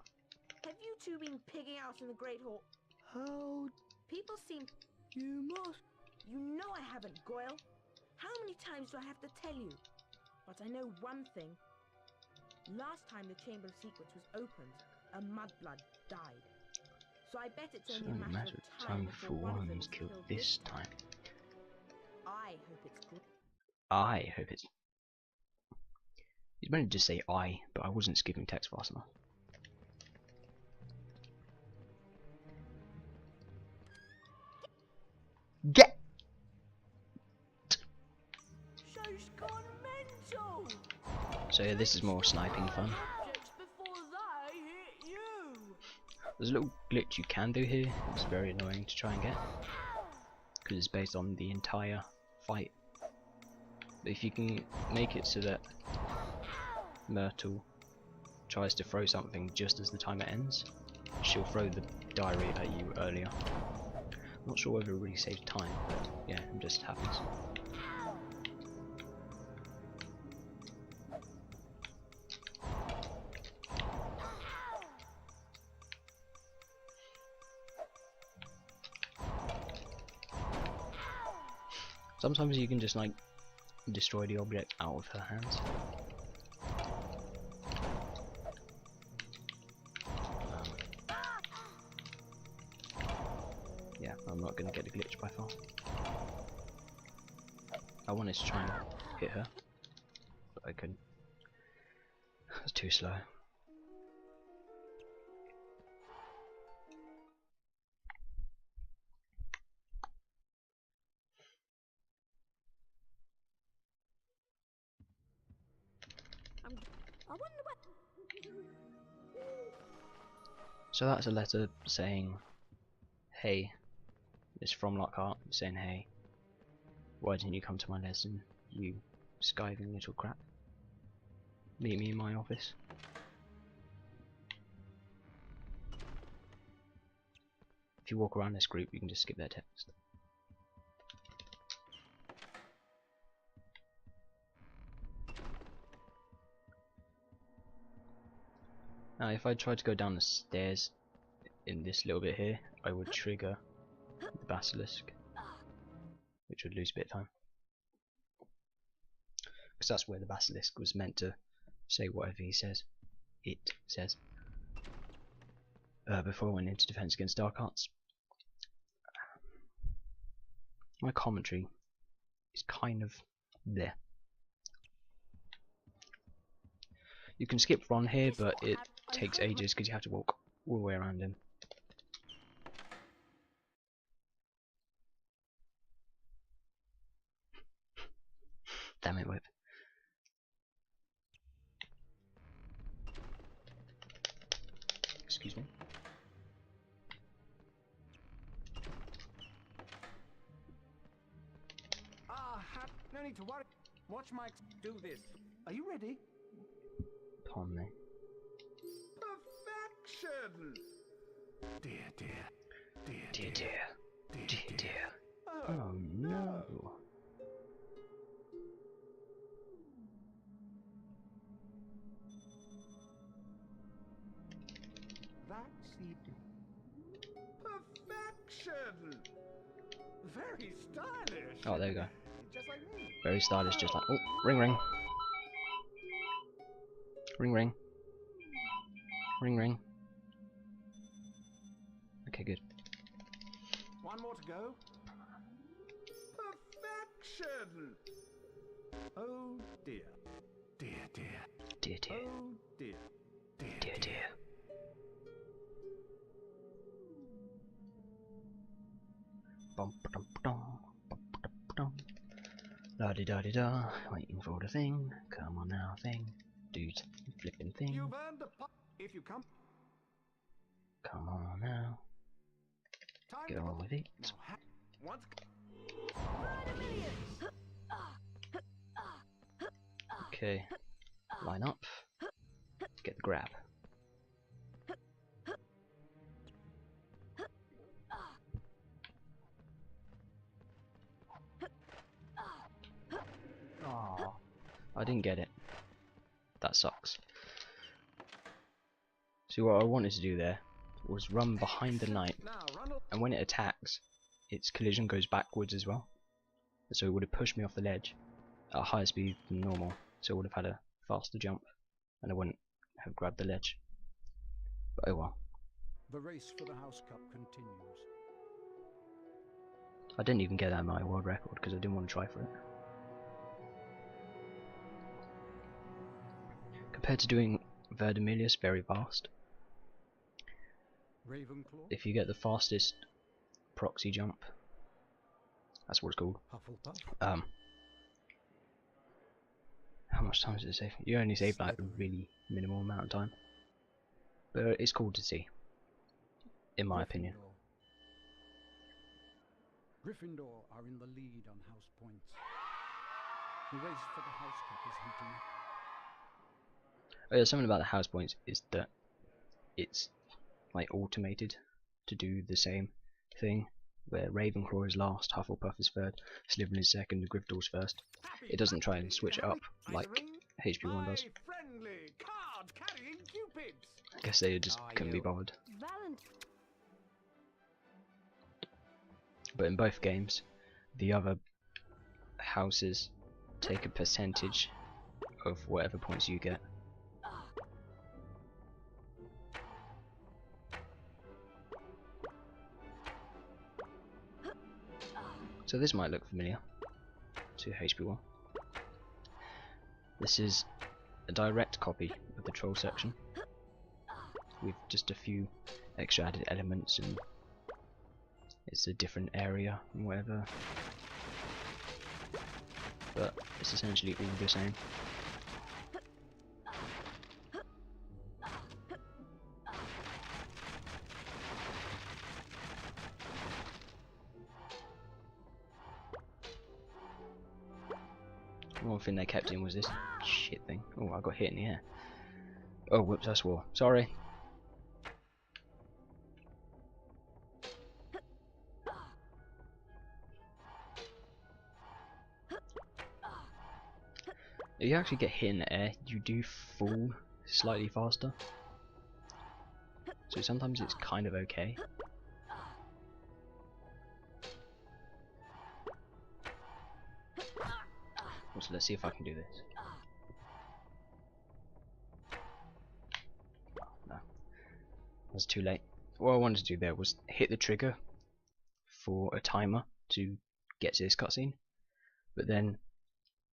Have you two been pigging out in the Great Hall? How? People seem. You must. You know I haven't, Goyle. How many times do I have to tell you? But I know one thing. Last time the Chamber of Secrets was opened, a mudblood died. So I bet it's only a matter of time before before one of them one's is killed killed this time. I hope it's good. I hope it's. You'd meant to just say I, but I wasn't skipping text fast enough. Get. Show's gone mental. So yeah, this is more sniping fun. Before they hit you. There's a little glitch you can do here. It's very annoying to try and get because it's based on the entire fight. But if you can make it so that Myrtle tries to throw something just as the timer ends, she'll throw the diary at you earlier. I'm not sure whether it really saves time, but yeah, it just happens. Sometimes you can just like destroy the object out of her hands. Yeah, I'm not going to get the glitch by far. I wanted to try and hit her, but I couldn't. It was too slow. I wonder what... So that's a letter saying, hey, it's from Lockhart saying, hey, why didn't you come to my lesson, you skiving little crap? Meet me in my office. If you walk around this group, you can just skip their text. Now if I tried to go down the stairs in this little bit here, I would trigger the basilisk, which would lose a bit of time. Because that's where the basilisk was meant to say whatever he says. It says. Before I went into defense against dark arts. My commentary is kind of there. You can skip Ron here, but it takes ages because you have to walk all the way around him. Damn it, Whip. Excuse me. No need to worry. Watch Mike do this. Are you ready? Pardon me. Perfection! Dear, dear. Dear, Dear, dear. Dear, dear. Oh no. That's the perfection! Very stylish. Oh, there we go. Just like me. Very stylish, just like. Oh, ring ring. Ring ring. Ring ring. Okay, good. One more to go. Perfection! Oh dear. Dear, dear. Dear, dear. Oh dear. Dear, Dear, dear. Bum ba dum ba dum. Bum ba dum ba dum. La di da di da. Waiting for the thing. Come on now, thing. Do the flipping thing. You've earned the if you come. Come on now. Time Get on with it. now, once. Okay. Line up. Get the grab. Aww. I didn't get it. That sucks. See, what I wanted to do there was run behind the knight, and when it attacks, its collision goes backwards as well. So it would have pushed me off the ledge at a higher speed than normal, so I would have had a faster jump, and I wouldn't have grabbed the ledge. But oh well. The race for the House Cup continues. I didn't even get that my world record because I didn't want to try for it. Compared to doing Verdemilius, very fast. Ravenclaw, If you get the fastest proxy jump, that's what it's called. Hufflepuff, How much time does it save? You only save like a really minimal amount of time, but it's cool to see, in my opinion. Gryffindor are in the lead on house points. The race for the House Cup is heating up. Oh yeah, something about the house points is that it's like automated to do the same thing, where Ravenclaw is last, Hufflepuff is third, Slytherin is second, and Gryffindor's first. It doesn't try and switch it up like HP1 does. I guess they just couldn't be bothered. But in both games, the other houses take a percentage of whatever points you get. So this might look familiar to HP1. This is a direct copy of the troll section, with just a few extra added elements, and it's a different area and whatever, but it's essentially all the same. One thing they kept in was this shit thing. Oh, I got hit in the air. Oh, whoops, I swore. Sorry. If you actually get hit in the air, you do fall slightly faster. So sometimes it's kind of okay. So let's see if I can do this. No, that's too late. What I wanted to do there was hit the trigger for a timer to get to this cutscene, but then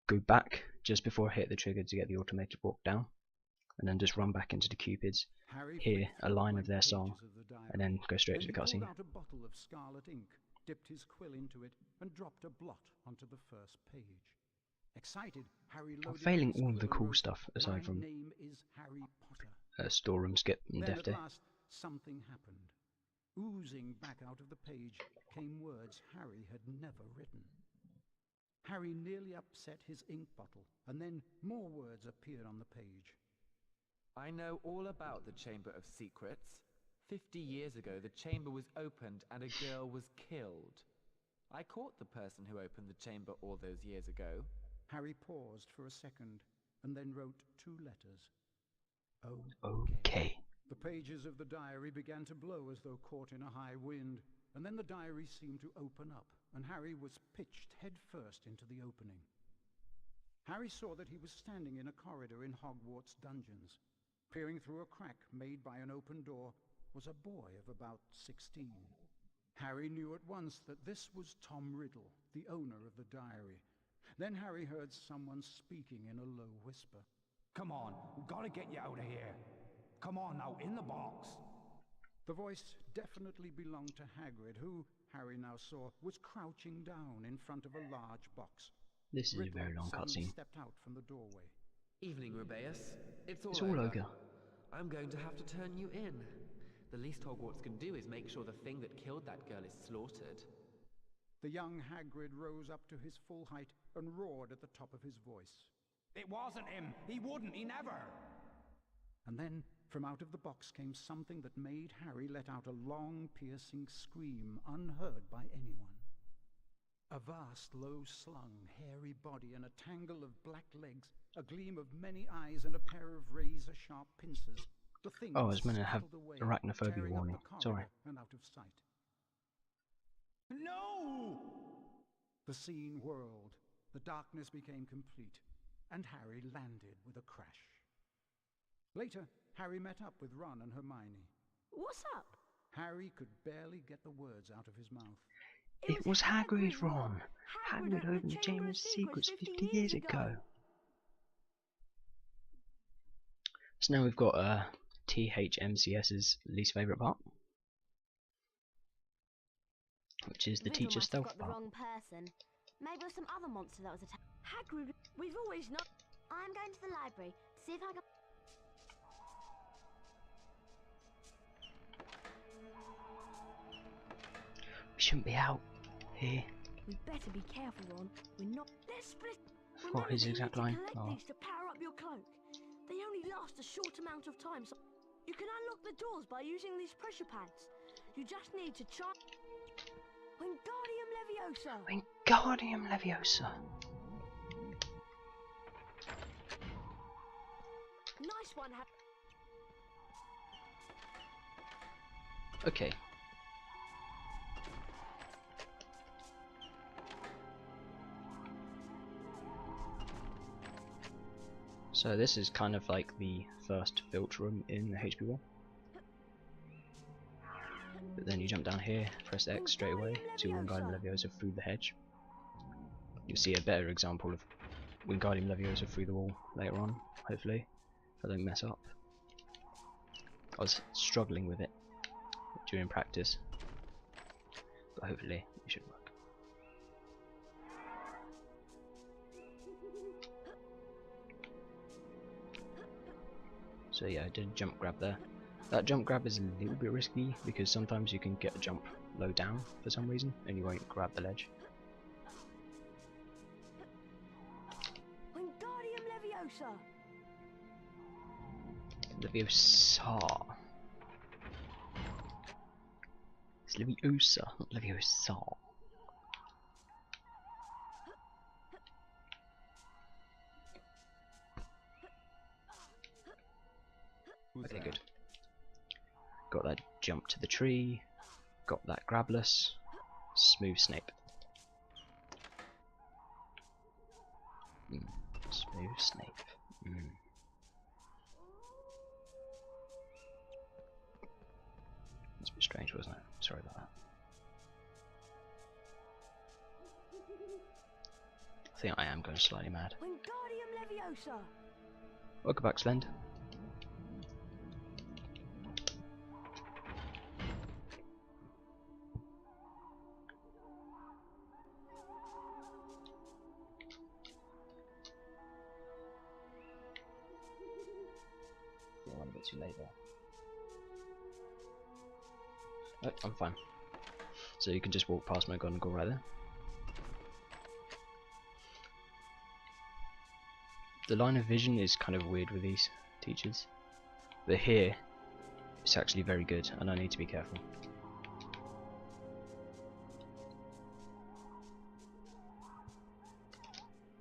go back just before I hit the trigger to get the automated walk down, and then just run back into the Cupids, hear a line of their song, and then go straight to the cutscene. He pulled out a bottle of scarlet ink, dipped his quill into it, and dropped a blot onto the first page. Excited, Harry loaded I'm failing his all of the quill and cool wrote, stuff aside from "My name is Harry Potter." storeroom skip and Then death at day. last, something happened. Oozing back out of the page came words Harry had never written. Harry nearly upset his ink bottle, and then more words appeared on the page. I know all about the Chamber of Secrets. 50 years ago, the chamber was opened and a girl was killed. I caught the person who opened the chamber all those years ago. Harry paused for a second, and then wrote 2 letters. Okay. The pages of the diary began to blow as though caught in a high wind, and then the diary seemed to open up, and Harry was pitched headfirst into the opening. Harry saw that he was standing in a corridor in Hogwarts dungeons. Peering through a crack made by an open door was a boy of about 16. Harry knew at once that this was Tom Riddle, the owner of the diary. Then Harry heard someone speaking in a low whisper. Come on, we've got to get you out of here. Come on now, in the box. The voice definitely belonged to Hagrid, who, Harry now saw, was crouching down in front of a large box. This is Riddle a very long suddenly cutscene. stepped out from the doorway. Evening, Rubeus. It's It's all all over. over. I'm going to have to turn you in. The least Hogwarts can do is make sure the thing that killed that girl is slaughtered. The young Hagrid rose up to his full height and roared at the top of his voice. It wasn't him. He wouldn't. He never. And then, from out of the box came something that made Harry let out a long, piercing scream unheard by anyone. A vast, low-slung, hairy body and a tangle of black legs, a gleam of many eyes and a pair of razor-sharp pincers. The thing Oh, I was meant to have scuttled away, arachnophobia tearing up warning. the corridor Sorry. and out of sight. No! The scene whirled, the darkness became complete, and Harry landed with a crash. Later, Harry met up with Ron and Hermione. What's up? Harry could barely get the words out of his mouth. It was Hagrid, Ron. Hagrid opened the Chamber of Secrets 50 years ago. So now we've got THMCS's least favourite part, which is the Riddle teacher must have stealth got the part. wrong person. Maybe it was some other monster that was attacked. Hagrid, we've always known. I'm going to the library to see if I can. We shouldn't be out here. We better be careful, Ron. We're not. Let's split. What his exact line? Collect Oh. these to power up your cloak. They only last a short amount of time, so you can unlock the doors by using these pressure pads. You just need to try. Wingardium Leviosa. Wingardium Leviosa. Nice one, Okay. So this is kind of like the first filter room in the HP1. But then you jump down here, press X straight away to Wingardium Leviosa through the hedge. You'll see a better example of Wingardium Leviosa through the wall later on, hopefully, if I don't mess up. I was struggling with it during practice, but hopefully it should work. So yeah, I did a jump grab there. That jump grab is a little bit risky because sometimes you can get a jump low down for some reason and you won't grab the ledge. Leviosa! Leviosa. It's Leviosa, not Leviosa. Okay, good. Got that jump to the tree. Got that grabless. Smooth Snape. Smooth Snape. That's a bit strange, wasn't it? Sorry about that. I think I am going slightly mad. Wingardium Leviosa! Welcome back, Slend. I'm a bit too late there. Oh, I'm fine. So you can just walk past my gun and go right there. The line of vision is kind of weird with these teachers. But here, it's actually very good, and I need to be careful.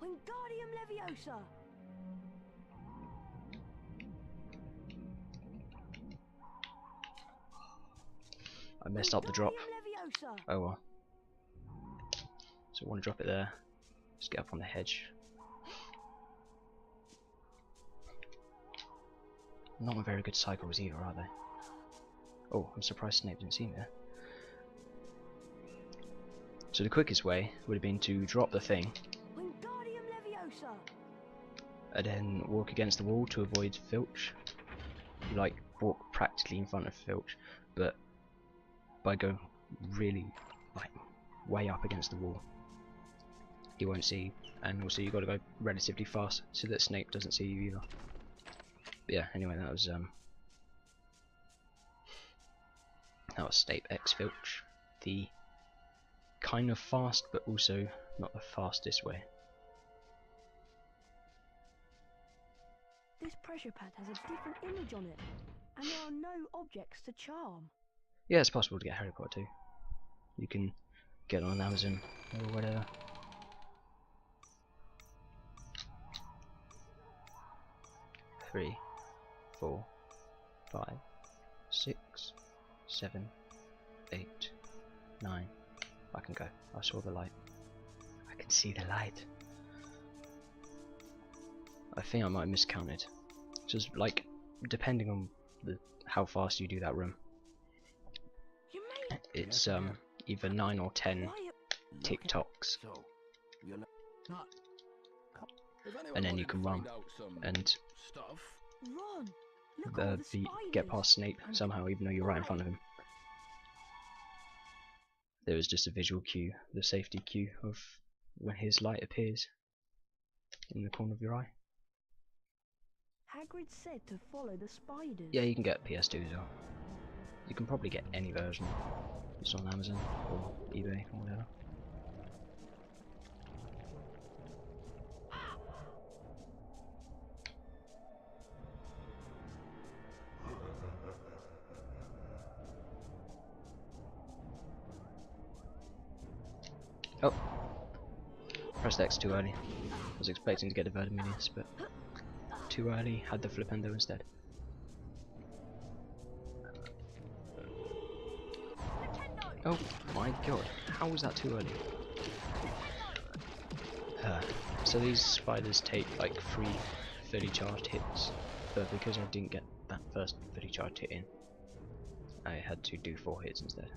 Wingardium Leviosa! I messed up the drop. Oh well. So I want to drop it there. Just get up on the hedge. Not a very good cycles either, are they? Oh, I'm surprised Snape didn't see me there. So the quickest way would have been to drop the thing Wingardium Leviosa! and then walk against the wall to avoid Filch. Like, walk practically in front of Filch, but by going really, like, way up against the wall, he won't see you, and also you've got to go relatively fast so that Snape doesn't see you either. But yeah, anyway, that was Snape X Filch, the kind of fast but also not the fastest way. This pressure pad has a different image on it, and there are no objects to charm. Yeah, it's possible to get Harry Potter too. You can get on Amazon or whatever. Three, 4, 5, 6, 7, 8, 9. I can go. I saw the light. I can see the light. I think I might have miscounted. Just like, depending on how fast you do that room, it's either 9 or 10 TikToks, and then you can run and get past Snape somehow, even though you're right in front of him. There was just a visual cue, the safety cue of when his light appears in the corner of your eye. Hagrid said to follow the spiders. Yeah, you can get PS2 as well. You can probably get any version. It's on Amazon or eBay or whatever. Oh, pressed X too early. I was expecting to get the Verdiminius, but too early, had the Flipendo instead. Oh my god, how was that too early? So these spiders take like 3 fully charged hits, but because I didn't get that first fully charged hit in, I had to do 4 hits instead.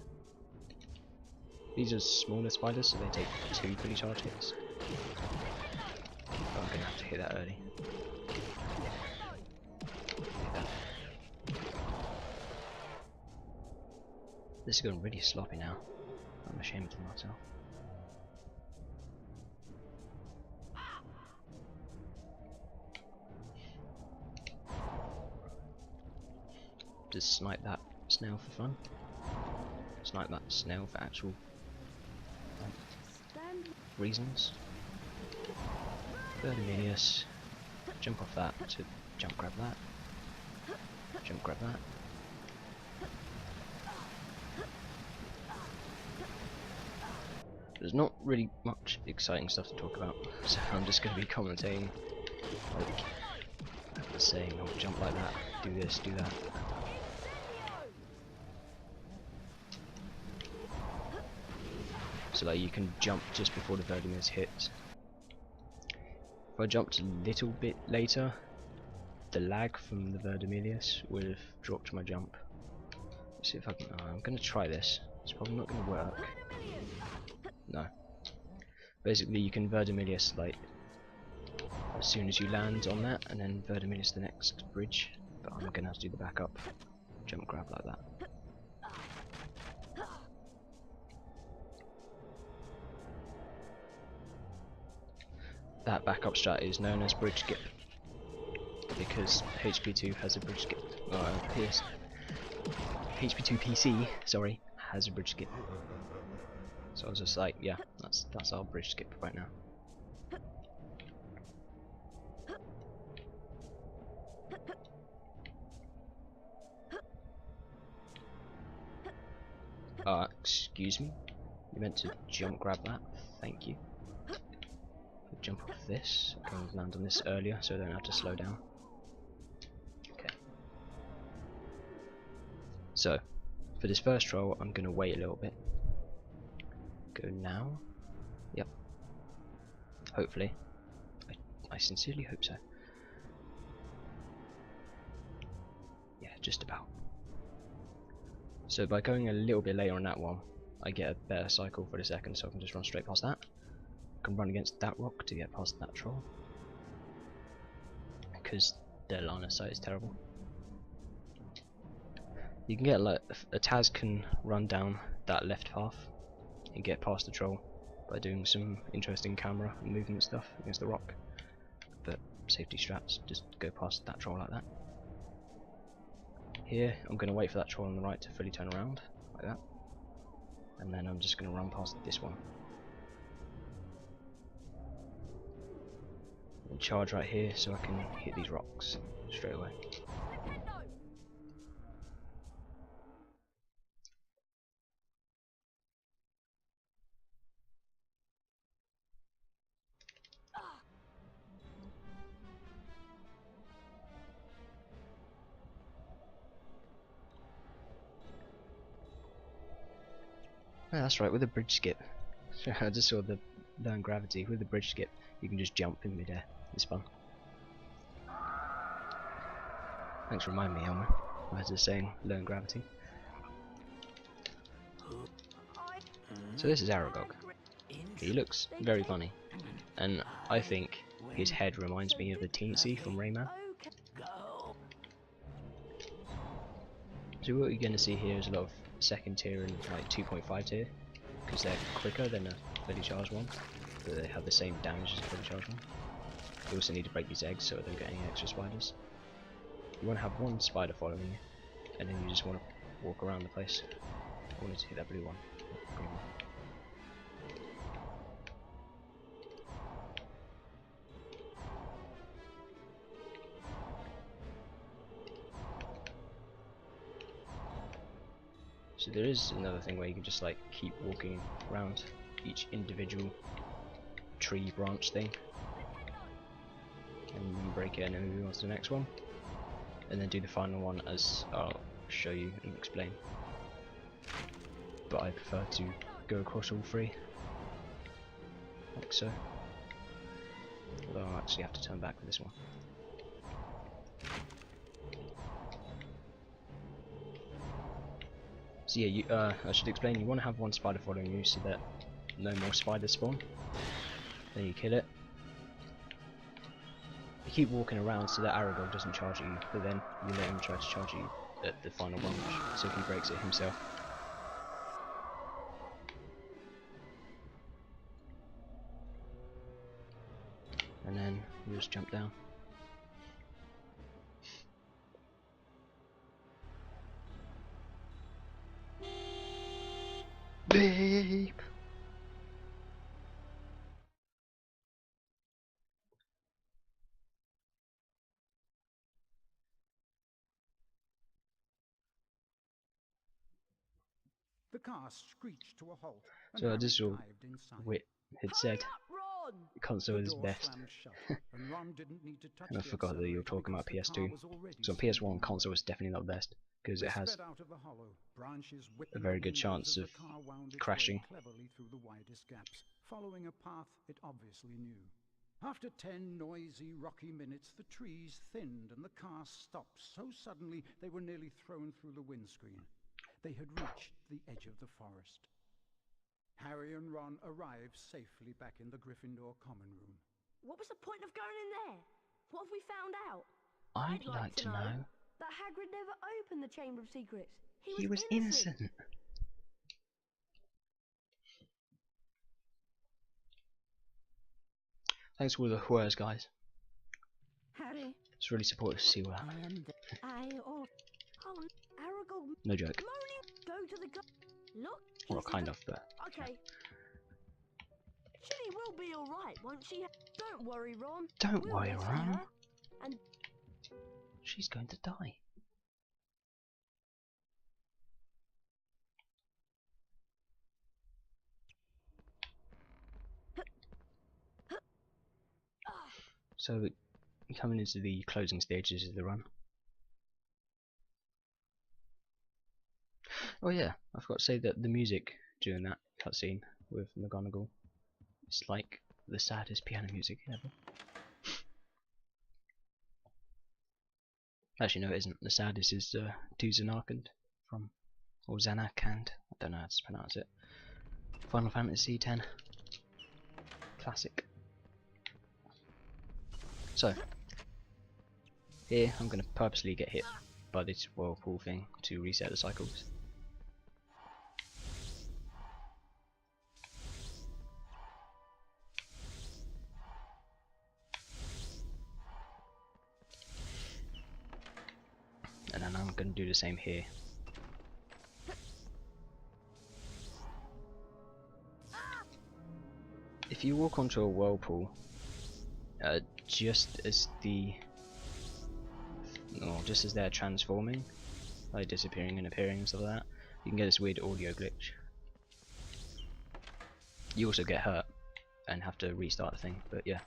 These are smaller spiders, so they take 2 fully charged hits. Oh, I'm gonna have to hit that early. Hit that. This is going really sloppy now. I'm ashamed of myself. Just snipe that snail for fun. Snipe that snail for actual reasons. Verdiminius. jump off that to jump grab that. Jump grab that. There's not really much exciting stuff to talk about, so I'm just going to be commentating, like, saying, oh, jump like that, do this, do that. So like you can jump just before the Verdemir hits. If I jumped a little bit later, the lag from the Verdemilius would have dropped my jump. Let's see if I can. I'm going to try this. It's probably not going to work. No. Basically, you can Verdemilius like as soon as you land on that, and then Verdemilius the next bridge. But I'm going to have to do the backup jump grab like that. That backup strat is known as bridge skip because HP2 has a bridge skip. HP2 PC, sorry, has a bridge skip. So I was just like, yeah, that's our bridge skip right now. Excuse me. You meant to jump grab that. Thank you. Jump off this. I can land on this earlier, so I don't have to slow down. Okay. So, for this first troll, I'm gonna wait a little bit. Go now. Yep. Hopefully. I sincerely hope so. Yeah, just about. So by going a little bit later on that one, I get a better cycle for the second, so I can just run straight past that. I can run against that rock to get past that troll, because their line of sight is terrible. You can get like a Taz can run down that left path and get past the troll by doing some interesting camera and movement stuff against the rock. But safety straps, just go past that troll like that. Here, I'm going to wait for that troll on the right to fully turn around, like that. And then I'm just going to run past this one. And charge right here so I can hit these rocks straight away. Yeah, that's right, with a bridge skip. I just saw the learn gravity. With the bridge skip, you can just jump in midair. It's fun. Thanks for reminding me, Elmer. I was just saying, learn gravity. So this is Aragog. He looks very funny, and I think his head reminds me of the Teensy from Rayman. So what you're going to see here is a lot of second tier and like 2.5 tier, because they're quicker than a fully charged one, but they have the same damage as a fully charged one. You also need to break these eggs so I don't get any extra spiders. You want to have one spider following you, and then you just want to walk around the place. I wanted to hit that blue one, green one. So there is another thing where you can just like keep walking around each individual tree branch thing, and you can break it and then move on to the next one, and then do the final one as I'll show you and explain. But I prefer to go across all three, like so. Although I'll actually have to turn back for this one. So yeah, I should explain, you want to have one spider following you so that no more spiders spawn. Then you kill it. You keep walking around so that Aragog doesn't charge at you, but then you let him try to charge at you at the final branch, so he breaks it himself. And then you just jump down. Beep. The car screeched to a halt, and So Harry this is all dived inside. Wit had said. The console The is door best. slammed shut, and Ron didn't need to touch And I the forgot that you were accelerator talking about because the car PS2. was already So on speeding PS1 console is definitely not the best because They it has sped out of the hollow, branches a whipping very the good windows chance as of the car wound its crashing. way cleverly through the widest gaps, following a path it obviously knew. After 10 noisy, rocky minutes, the trees thinned and the car stopped so suddenly they were nearly thrown through the windscreen. They had reached the edge of the forest. Harry and Ron arrived safely back in the Gryffindor common room. What was the point of going in there? What have we found out? I'd like to know. That Hagrid never opened the Chamber of Secrets. He was innocent. Thanks for all the words, guys. Harry. It's really supportive to see what happened. Aragog. No joke. Go to the Look. Well, kind of, but. Okay. Ginny will be all right, won't she? Don't worry, Ron. Don't We'll worry, rescue Ron. her, and She's going to die. So, coming into the closing stages of the run. Oh yeah, I forgot to say that the music during that cutscene with McGonagall, it's like the saddest piano music ever. Actually, no, it isn't. The saddest is To Zanarkand from, or Zanarkand, I don't know how to pronounce it. Final Fantasy X. Classic. So, here I'm going to purposely get hit by this whirlpool thing to reset the cycles. And then I'm going to do the same here. If you walk onto a whirlpool, just as they're transforming, like disappearing and appearing and stuff like that, you can get this weird audio glitch. You also get hurt and have to restart the thing, but yeah.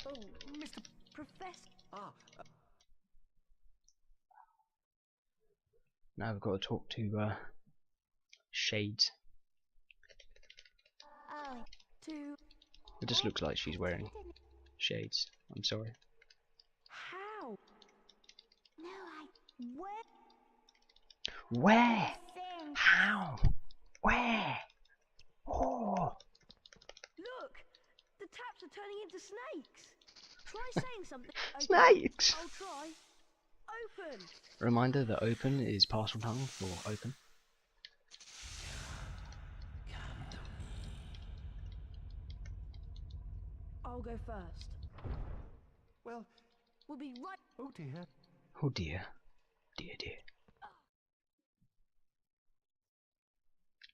oh, Mr. Professor. Now we've got to talk to Shades. It just looks like she's wearing shades. I'm sorry. How? No, Where? How? Where? Oh! Look! The taps are turning into snakes! Try saying something. Snakes! I'll try. Open! Reminder that open is partial tongue for open. I'll go first. Well, we'll be right. Oh dear. Oh dear. Dear, dear.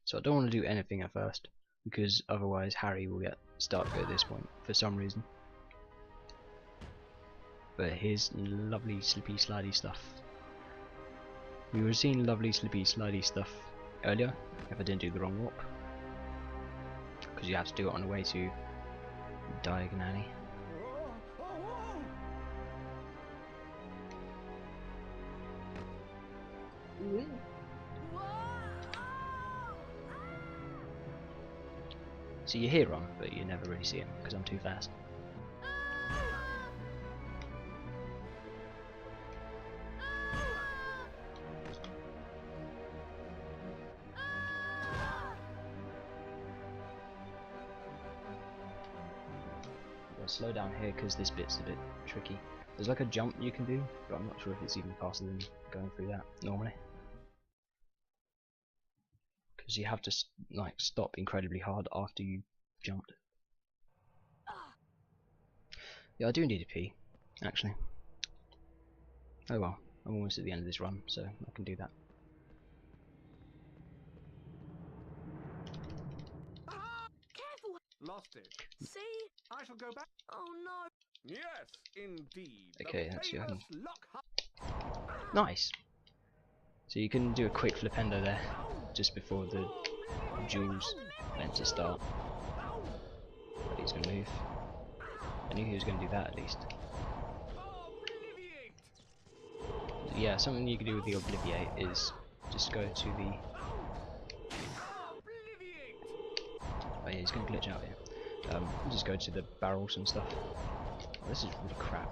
So I don't want to do anything at first, because otherwise Harry will get stuck at this point for some reason. But here's lovely slippy slidey stuff. We were seeing lovely slippy slidey stuff earlier if I didn't do the wrong warp, because you have to do it on the way to Diagon Alley. So you hear him, but you never really see him because I'm too fast. Slow down here because this bit's a bit tricky. There's like a jump you can do, but I'm not sure if it's even faster than going through that normally. Because you have to like stop incredibly hard after you jumped. Yeah, I do need a pee, actually. Oh well, I'm almost at the end of this run, so I can do that. Careful! lost it. See? I shall go back. Oh no. Yes, indeed. Okay, let's see if I can... Lockhart. Nice! So you can do a quick flipendo there, just before the duel's meant to start. But he's going to move. I knew he was going to do that at least. Yeah, something you can do with the Obliviate is just go to the... Oh yeah, he's going to glitch out here. Just go to the barrels and stuff. Oh, this is really crap.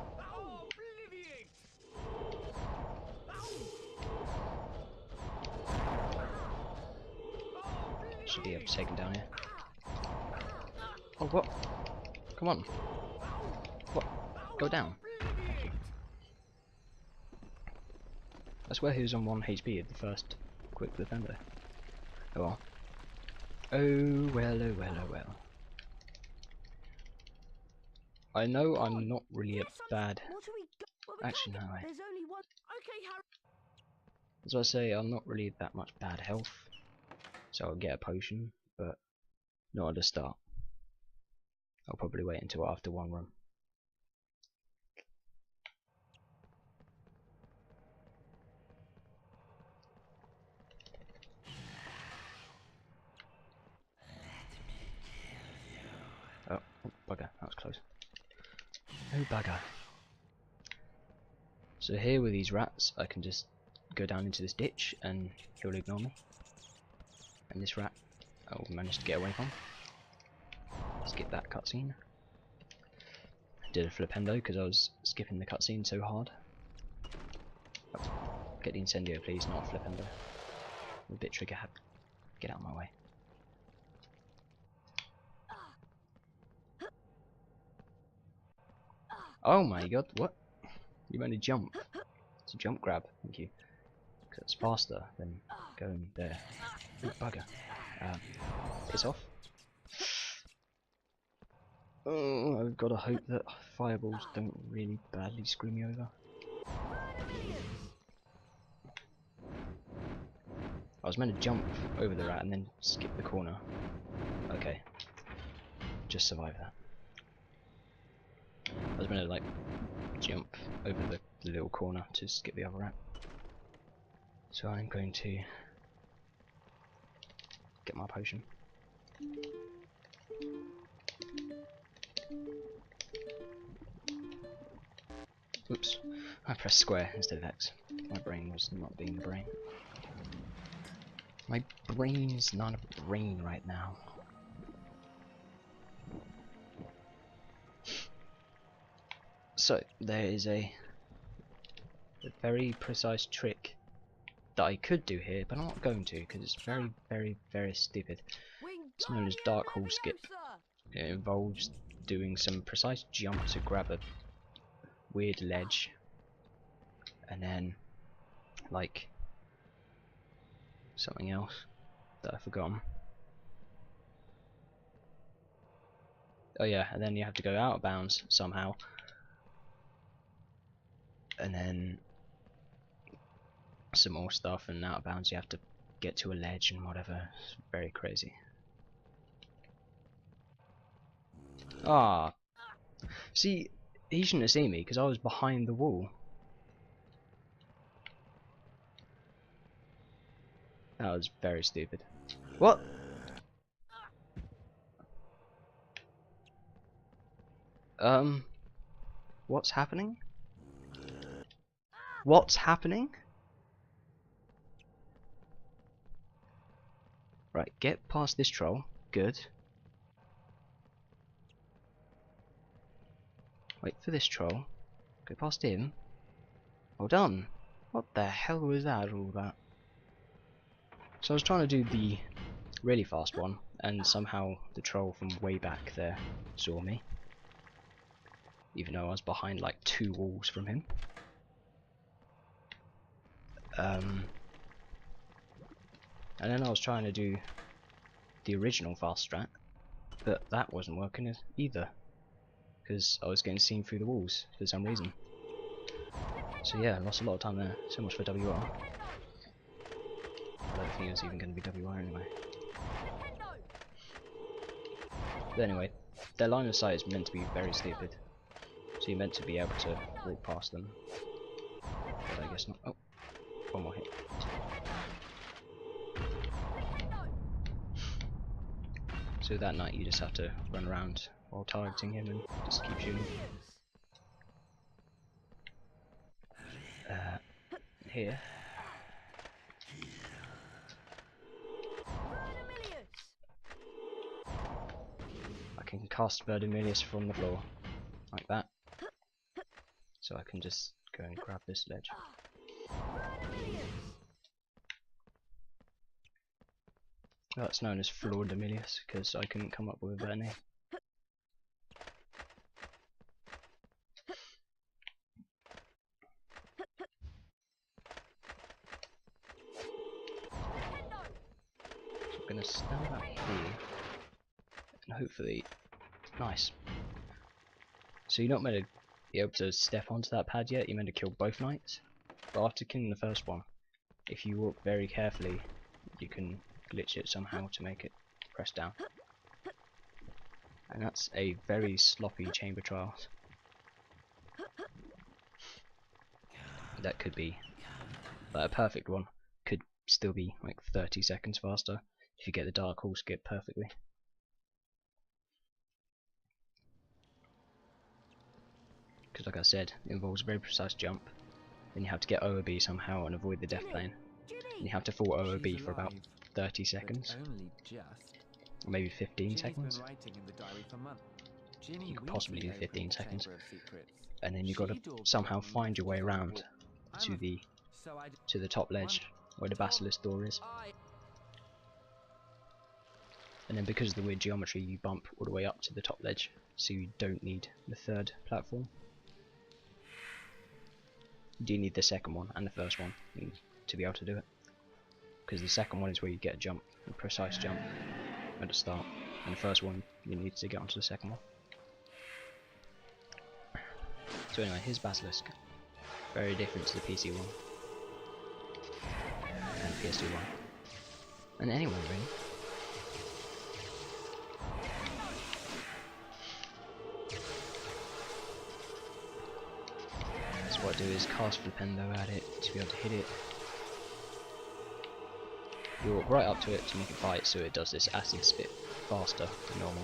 Should be able to take him down here. Oh, what? Come on. What? Go down. Thank you. I swear he was on 1 HP at the first quick defender. Oh well. Oh well, oh well, oh well. I know I'm not really a bad... Actually, no, There's only one. Okay, Harry. as I say, I'm not really that much bad health. So I'll get a potion, but not at the start. I'll probably wait until after 1 run. Oh, bugger, that was close. Oh bugger. So here with these rats, I can just go down into this ditch and he'll ignore me. And this rat I will manage to get away from. Skip that cutscene. Did a flipendo because I was skipping the cutscene so hard. Oh, get the incendio please, not a flipendo. I'm a bit trigger happy. Get out of my way. Oh my god, what? You only jump. It's a jump grab, thank you. Because it's faster than going there. Ooh, bugger. Piss off. Oh, I've got to hope that fireballs don't really badly screw me over. I was meant to jump over the rat and then skip the corner. Okay. Just survive that. I was meant to like jump over the little corner to skip the other rat. So I'm going to get my potion. Oops, I pressed square instead of X. My brain was not being the brain. My brain's not a brain right now. So, there is a very precise trick that I could do here, but I'm not going to because it's very, very, very stupid. It's known as Dark Hall Skip. It involves doing some precise jump to grab a weird ledge, and then like something else that I've forgotten. Oh yeah, and then you have to go out of bounds somehow, and then some more stuff, and out of bounds you have to get to a ledge and whatever. It's very crazy. Ah, see, he shouldn't have seen me because I was behind the wall. That was very stupid. What? What's happening? What's happening? Right, get past this troll. Good. Wait for this troll. Go past him. Well done. What the hell was that all about? So I was trying to do the really fast one, and somehow the troll from way back there saw me. Even though I was behind like 2 walls from him. And then I was trying to do the original fast strat, but that wasn't working either. Because I was getting seen through the walls for some reason. So yeah, I lost a lot of time there. So much for WR. I don't think it was even going to be WR anyway. But anyway, their line of sight is meant to be very stupid. So you're meant to be able to walk past them. But I guess not. Oh, one more hit. So that night you just have to run around while targeting him and just keep shooting. Here. I can cast Verdimilius from the floor, like that. So I can just go and grab this ledge. That's known as Flordemilius because I couldn't come up with a better name. So I'm gonna stand out here and hopefully, nice. So you're not meant to be able to step onto that pad yet. You're meant to kill both knights, but after killing the first one, if you walk very carefully, you can glitch it somehow to make it press down. And that's a very sloppy chamber trial. That could be, like, a perfect one could still be like 30 seconds faster if you get the dark hole skip perfectly. Because like I said, it involves a very precise jump, then you have to get OOB somehow and avoid the death plane. And you have to fall OOB for about 30 seconds. Only just. Or maybe 15 Ginny's seconds. Been writing in the diary for months. You could possibly do 15 seconds. And then you've She got to daubed somehow them find your way before the around war. to the top ledge where the basilisk door is. And then because of the weird geometry, you bump all the way up to the top ledge, so you don't need the third platform. You do need the second one and the first one to be able to do it. Because the second one is where you get a jump, a precise jump at the start, and the first one you need to get onto the second one. So anyway, here's Basilisk. Very different to the PC one and PS2 one, and anyone really. So what I do is cast Flipendo at it to be able to hit it. You walk right up to it to make it bite, so it does this acid spit faster than normal.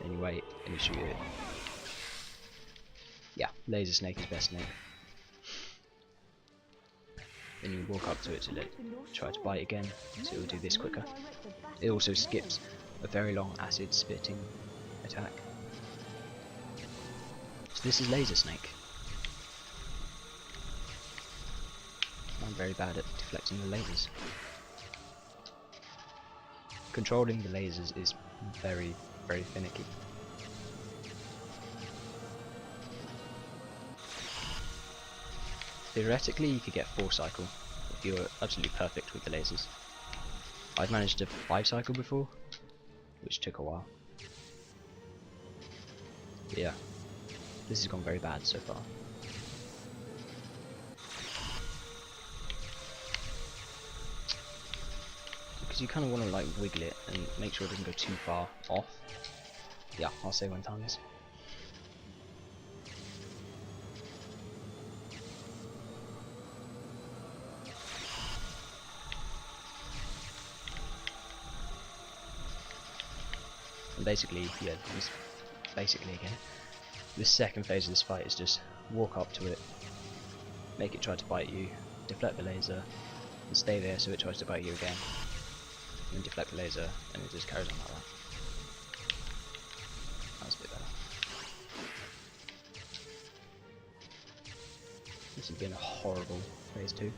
Then you wait and you shoot it. Yeah, laser snake is best snake. Then you walk up to it to try to bite again, so it will do this quicker. It also skips a very long acid spitting attack. So this is laser snake. I'm very bad at deflecting the lasers. Controlling the lasers is very, very finicky. Theoretically, you could get 4 cycle if you were absolutely perfect with the lasers. I've managed a 5 cycle before, which took a while. But yeah, this has gone very bad so far. Because you kind of want to like wiggle it and make sure it doesn't go too far off. Yeah, I'll say when time is. And basically, yeah, this second phase of this fight is just walk up to it, make it try to bite you, deflect the laser, and stay there so it tries to bite you again, and then deflect the laser, and it just carries on like that. That's a bit better. This has been a horrible phase 2.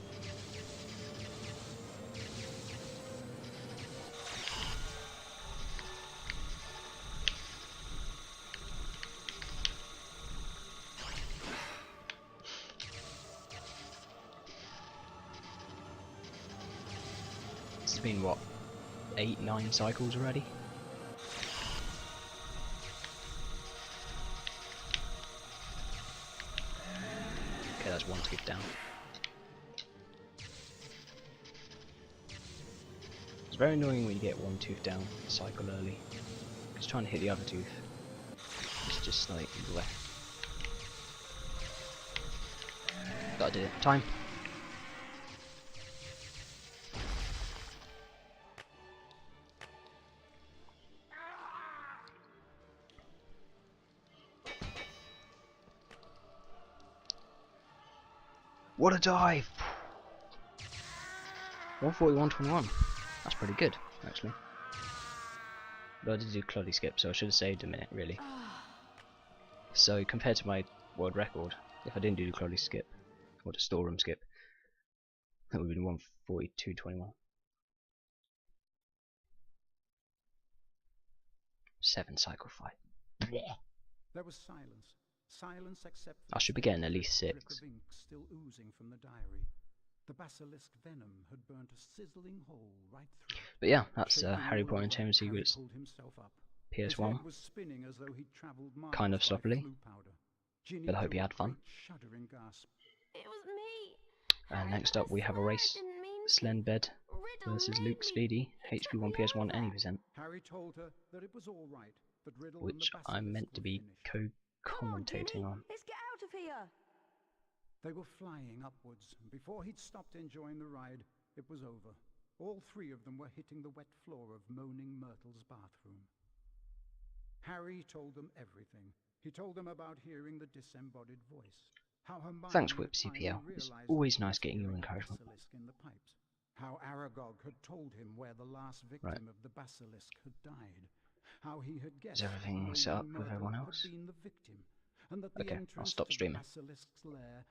It's been what, 8-9 cycles already? Okay, that's 1 tooth down. It's very annoying when you get 1 tooth down cycle early, He's trying to hit the other tooth. It's just like, bleh. Gotta do it. Time. What a dive! 141.21. That's pretty good, actually. But I did do Cloddy skip, so I should have saved a minute, really. So compared to my world record, if I didn't do the Cloddy skip, or the storeroom skip, that would have been 142.21. 7 cycle fight. There was silence. Silence except for I should be getting at least 6. Of ink still oozing from the diary. The basilisk venom had burnt a sizzling hole right through. But yeah, that's Harry Potter and Chamber of Secrets PS1. Kind of sloppily, but I hope you had fun. It was me. Next up we have a race. Slenbed versus Luke Speedy, HP 1 PS1 any percent. Harry told her that it was all right, but Riddle Which and the I'm meant to be co-commentating on. Let's get out of here. They were flying upwards, and before he'd stopped enjoying the ride, it was over. All three of them were hitting the wet floor of Moaning Myrtle's bathroom. Harry told them everything. He told them about hearing the disembodied voice. How Hermione Thanks, Whip CPL. It's always nice getting your encouragement. In the pipes. How Aragog had told him where the last victim of the basilisk had died. How he had guessed is everything set up with everyone else? Been the victim, and that the okay, I'll entrance stop to streaming. The basilisk's lair